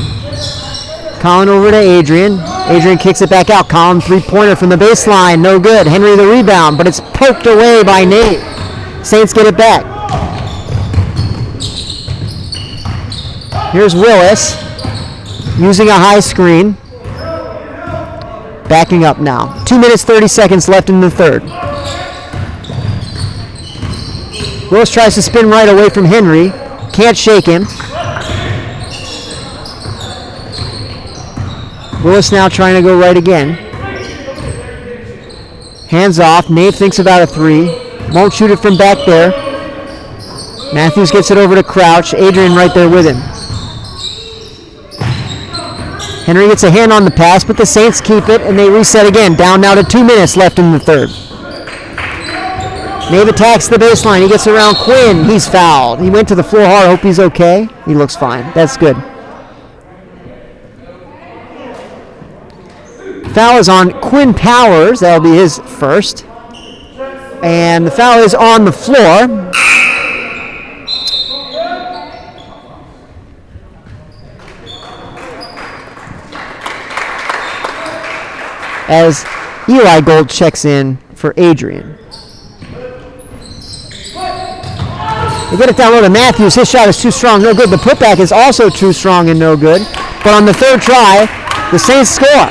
Colin over to Adrian. Adrian kicks it back out. Colin three-pointer from the baseline. No good. Henry the rebound, but it's poked away by Nate. Saints get it back. Here's Willis using a high screen. Backing up now. 2 minutes, 30 seconds left in the third. Willis tries to spin right away from Henry. Can't shake him. Willis now trying to go right again. Hands off. Nate thinks about a three. Won't shoot it from back there. Matthews gets it over to Crouch. Adrian right there with him. Henry gets a hand on the pass, but the Saints keep it, and they reset again. Down now to 2 minutes left in the third. Nave attacks the baseline. He gets around Quinn. He's fouled. He went to the floor hard. Hope he's okay. He looks fine. That's good. Foul is on Quinn Powers. That'll be his first. And the foul is on the floor. As Eli Gold checks in for Adrian. They get it down low to Matthews. His shot is too strong, no good. The putback is also too strong and no good. But on the third try, the Saints score.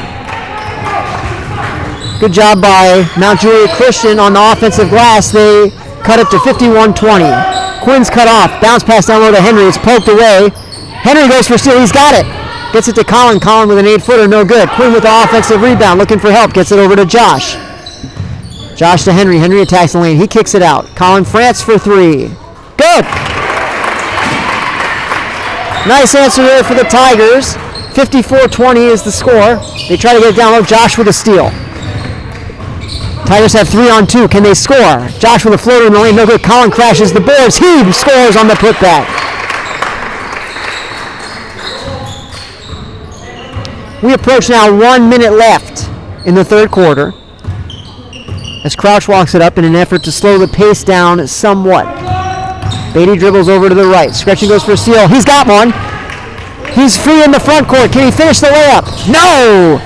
Good job by Mount Juliet Christian on the offensive glass. They cut it to 51-20. Quinn's cut off. Bounce pass down low to Henry. It's poked away. Henry goes for steal. He's got it. Gets it to Colin. Colin with an 8-footer. No good. Quinn with the offensive rebound. Looking for help. Gets it over to Josh. Josh to Henry. Henry attacks the lane. He kicks it out. Colin France for three. Good. Nice answer there for the Tigers. 54-20 is the score. They try to get it down low. Josh with a steal. Tigers have 3-on-2. Can they score? Josh with a floater in the lane. No good. Colin crashes the boards. He scores on the putback. We approach now 1 minute left in the third quarter as Crouch walks it up in an effort to slow the pace down somewhat. Beatty dribbles over to the right. Scretchen goes for a steal. He's got one. He's free in the front court. Can he finish the layup? No!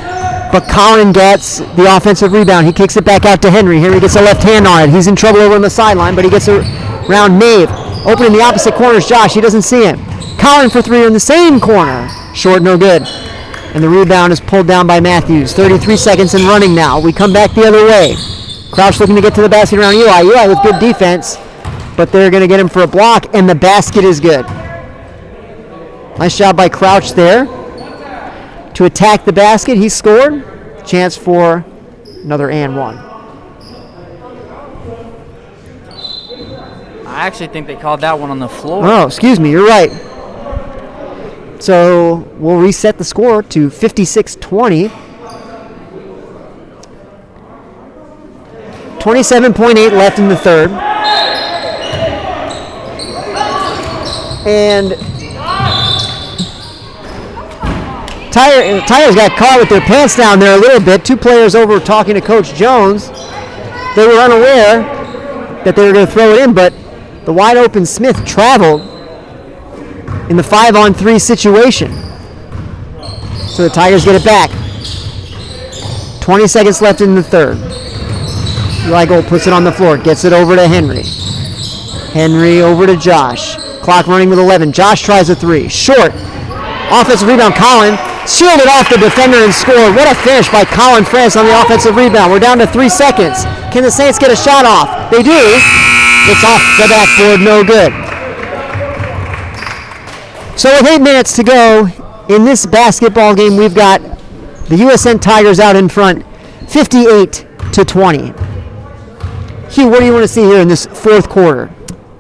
But Colin gets the offensive rebound. He kicks it back out to Henry. Henry gets a left hand on it. He's in trouble over on the sideline, but he gets around Nave. Opening the opposite corner is Josh. He doesn't see him. Colin for three in the same corner. Short, no good. And the rebound is pulled down by Matthews. 33 seconds and running now. We come back the other way. Crouch looking to get to the basket around Eli. Eli with good defense, but they're going to get him for a block, and the basket is good. Nice job by Crouch there to attack the basket. He scored. Chance for another and one. I actually think they called that one on the floor. Oh, excuse me. You're right. So we'll reset the score to 56-20. 27.8 left in the third. And Tigers got caught with their pants down there a little bit. Two players over talking to Coach Jones. They were unaware that they were going to throw it in, but the wide open Smith traveled in the 5-on-3 situation. So the Tigers get it back. 20 seconds left in the third. Eli Gold puts it on the floor, gets it over to Henry. Henry over to Josh. Clock running with 11. Josh tries a three. Short. Offensive rebound. Colin shielded off the defender and scored. What a finish by Colin France on the offensive rebound. We're down to 3 seconds. Can the Saints get a shot off? They do. It's off the backboard, no good. So with 8 minutes to go in this basketball game, we've got the USN Tigers out in front, 58-20. Hugh, what do you want to see here in this fourth quarter?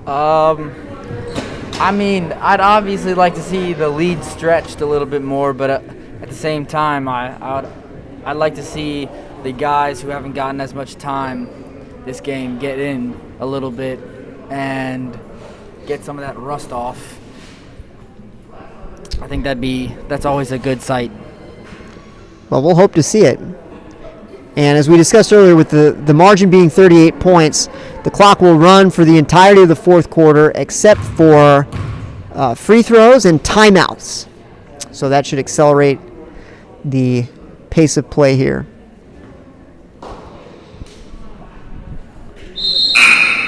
I mean, I'd obviously like to see the lead stretched a little bit more, but at the same time, I'd like to see the guys who haven't gotten as much time this game get in a little bit and get some of that rust off. I think that's always a good sight. Well, we'll hope to see it. And as we discussed earlier, with the margin being 38 points, the clock will run for the entirety of the fourth quarter except for free throws and timeouts. So that should accelerate the pace of play here.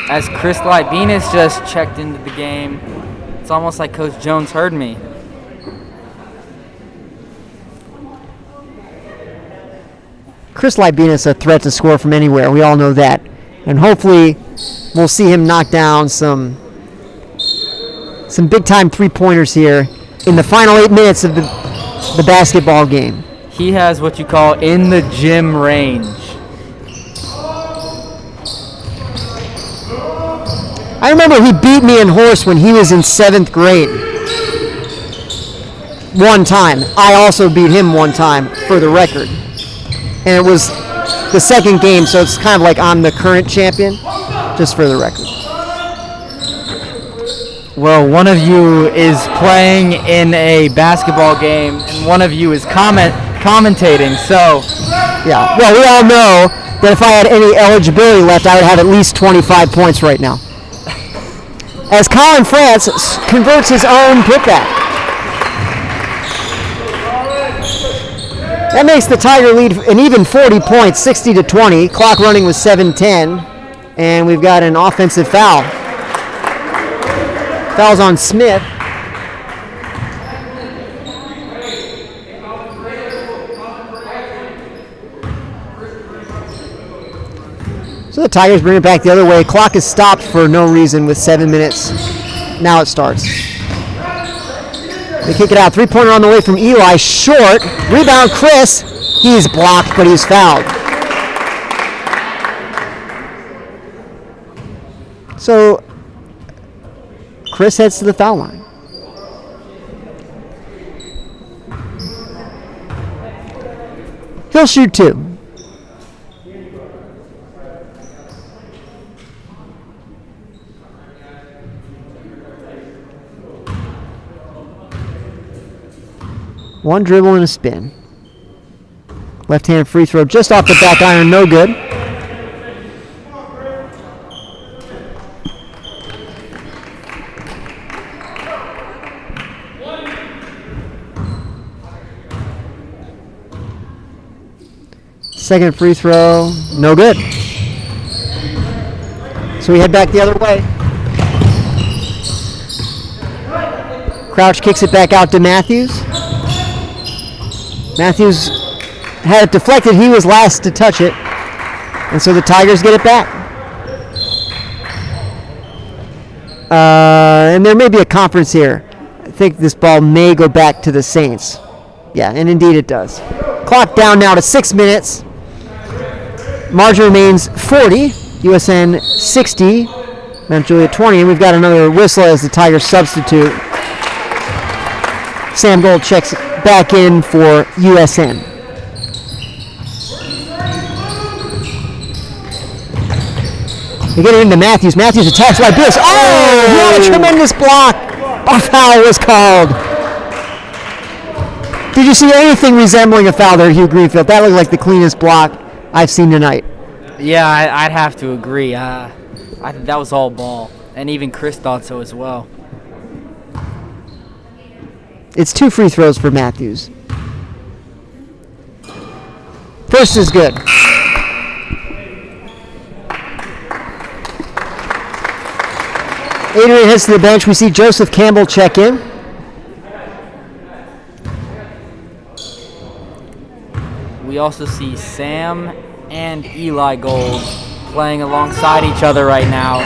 As Chris Libenis just checked into the game, it's almost like Coach Jones heard me. Chris Libenis a threat to score from anywhere. We all know that. And hopefully we'll see him knock down some big-time three-pointers here in the final 8 minutes of the basketball game. He has what you call in the gym range. I remember he beat me in horse when he was in 7th grade. One time. I also beat him one time, for the record. And it was the second game, so it's kind of like I'm the current champion, just for the record. Well, one of you is playing in a basketball game, and one of you is commentating, so... Yeah, well, we all know that if I had any eligibility left, I would have at least 25 points right now. As Colin France converts his own putback. That makes the Tiger lead an even 40 points, 60-20. Clock running with 7:10, and we've got an offensive foul. Foul's on Smith. So the Tigers bring it back the other way. Clock is stopped for no reason with 7 minutes. Now it starts. They kick it out. Three-pointer on the way from Eli. Short. Rebound, Chris. He's blocked, but he's fouled. So Chris heads to the foul line. He'll shoot 2. One dribble and a spin. Left-hand free throw just off the back iron, no good. Second free throw, no good. So we head back the other way. Crouch kicks it back out to Matthews. Matthews had it deflected. He was last to touch it. And so the Tigers get it back. And there may be a conference here. I think this ball may go back to the Saints. Yeah, and indeed it does. Clock down now to 6 minutes. Margin remains 40. USN 60. Mount Juliet 20. And we've got another whistle as the Tigers substitute. Sam Gold checks back in for USN. They get it into Matthews. Matthews attacks like this. Oh, what a tremendous block. A foul was called. Did you see anything resembling a foul there, Hugh Greenfield? That looked like the cleanest block I've seen tonight. Yeah, I'd have to agree. I think that was all ball. And even Chris thought so as well. It's 2 free throws for Matthews. First is good. Adrian heads to the bench. We see Joseph Campbell check in. we also see Sam and Eli Gold playing alongside each other right now,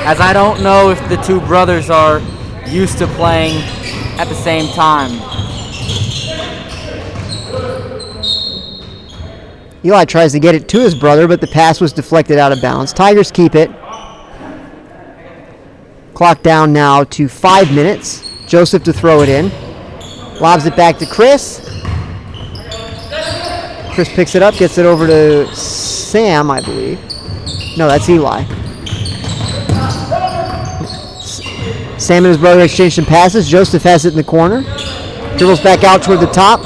as I don't know if the two brothers are used to playing at the same time. Eli tries to get it to his brother, but the pass was deflected out of bounds. Tigers keep it. Clock down now to 5 minutes. Joseph to throw it in. Lobs it back to Chris. Chris picks it up, gets it over to Sam, I believe. No, that's Eli. Sam and his brother exchange some passes. Joseph has it in the corner. Dribbles back out toward the top.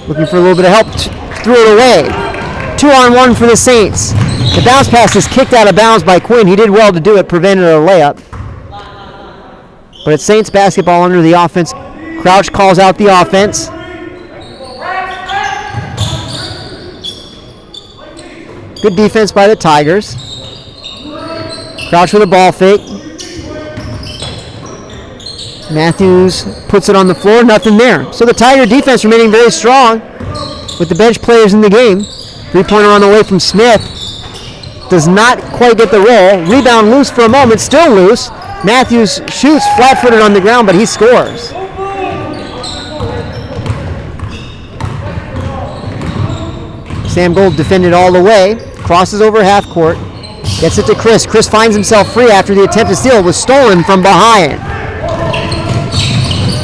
Looking for a little bit of help. Threw it away. 2-on-1 for the Saints. The bounce pass is kicked out of bounds by Quinn. He did well to do it, prevented a layup. But it's Saints basketball under the offense. Crouch calls out the offense. Good defense by the Tigers. Crouch with a ball fake. Matthews puts it on the floor, nothing there. So the Tiger defense remaining very strong with the bench players in the game. Three-pointer on the way from Smith. Does not quite get the roll. Rebound loose for a moment, still loose. Matthews shoots flat-footed on the ground, but he scores. Sam Gold defended all the way. Crosses over half court. Gets it to Chris. Chris finds himself free after the attempt to steal. It was stolen from behind.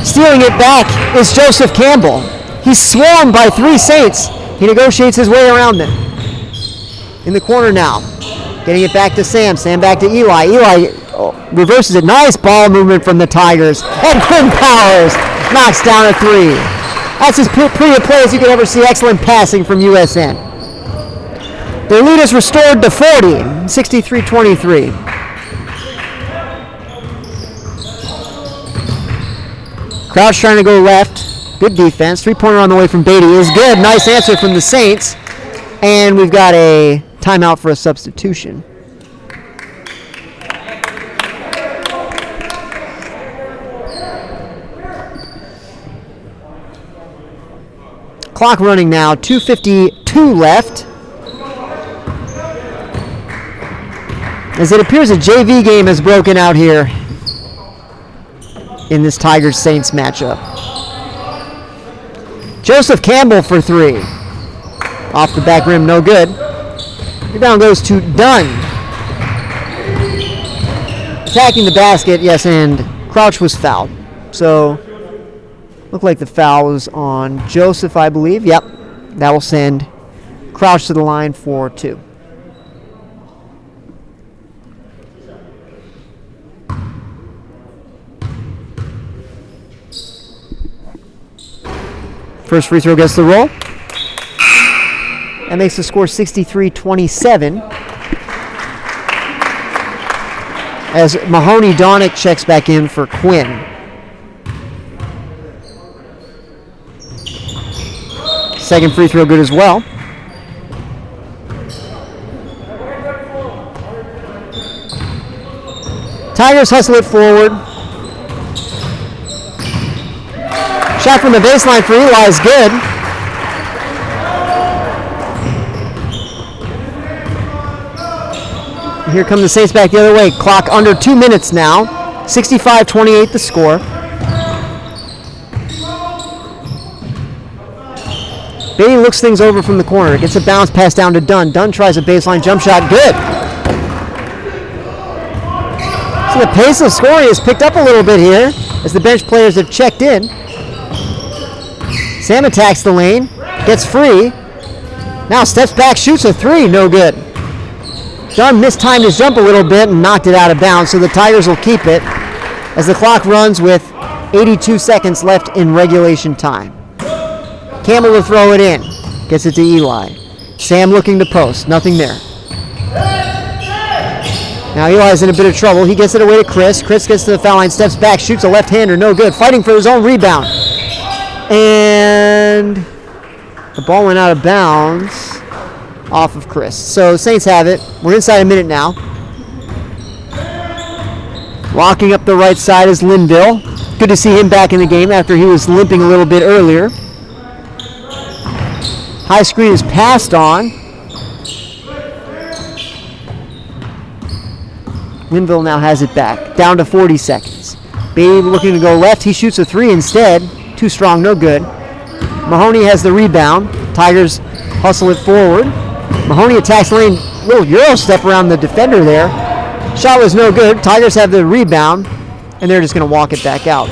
Stealing it back is Joseph Campbell. He's swarmed by three Saints. He negotiates his way around them. In the corner now. Getting it back to Sam. Sam back to Eli. Eli reverses it. Nice ball movement from the Tigers. And Quinn Powers knocks down a three. That's as pretty a play as you could ever see. Excellent passing from USN. Their lead is restored to 40, 63-23. Crouch trying to go left. Good defense. Three-pointer on the way from Beatty is good. Nice answer from the Saints. And we've got a timeout for a substitution. Clock running now, 2:52 left. As it appears a JV game has broken out here in this Tigers-Saints matchup. Joseph Campbell for three. Off the back rim, no good. Rebound goes to Dunn. Attacking the basket, yes, and Crouch was fouled. So, looked like the foul was on Joseph, I believe. Yep, that will send Crouch to the line for two. First free throw gets the roll. That makes the score 63-27. As Mahoney Donick checks back in for Quinn. Second free throw good as well. Tigers hustle it forward. Shot from the baseline for Eli is good. Here come the Saints back the other way. Clock under 2 minutes now. 65-28 the score. Beatty looks things over from the corner. Gets a bounce pass down to Dunn. Dunn tries a baseline jump shot. Good. So the pace of scoring has picked up a little bit here as the bench players have checked in. Sam attacks the lane. Gets free. Now steps back, shoots a three. No good. Dunn mistimed his jump a little bit and knocked it out of bounds, so the Tigers will keep it as the clock runs with 82 seconds left in regulation time. Campbell to throw it in. Gets it to Eli. Sam looking to post. Nothing there. Now Eli's in a bit of trouble. He gets it away to Chris. Chris gets to the foul line, steps back, shoots a left-hander. No good. Fighting for his own rebound. And the ball went out of bounds off of Chris. So Saints have it. We're inside a minute now. Walking up the right side is Linville. Good to see him back in the game after he was limping a little bit earlier. High screen is passed on. Linville now has it back, down to 40 seconds. Beatty looking to go left. He shoots a three instead. Too strong, no good. Mahoney has the rebound. Tigers hustle it forward. Mahoney attacks lane. Little Euro step around the defender there. Shot was no good. Tigers have the rebound, and they're just going to walk it back out.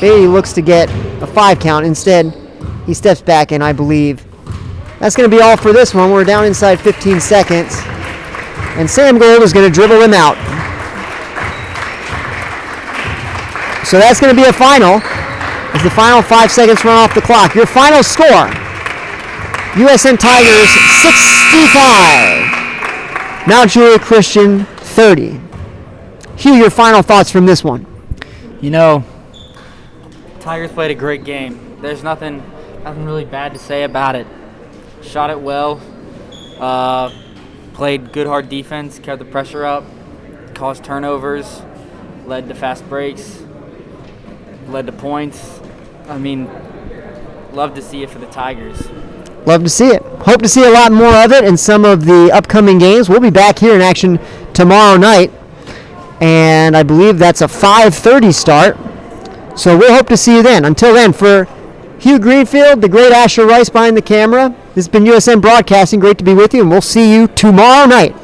Beatty looks to get a 5 count. Instead, he steps back, and I believe that's going to be all for this one. We're down inside 15 seconds. And Sam Gold is going to dribble him out. So that's going to be a final as the final 5 seconds run off the clock. Your final score, USN Tigers 65, Mount Juliet Christian 30. Hugh, your final thoughts from this one? You know, Tigers played a great game. There's nothing really bad to say about it. Shot it well. Played good hard defense, kept the pressure up, caused turnovers, led to fast breaks, led to points. I mean, love to see it for the Tigers. Love to see it. Hope to see a lot more of it in some of the upcoming games. We'll be back here in action tomorrow night, and I believe that's a 5:30 start. So we'll hope to see you then. Until then, for Hugh Greenfield, the great Asher Rice behind the camera, this has been USN Broadcasting. Great to be with you, and we'll see you tomorrow night.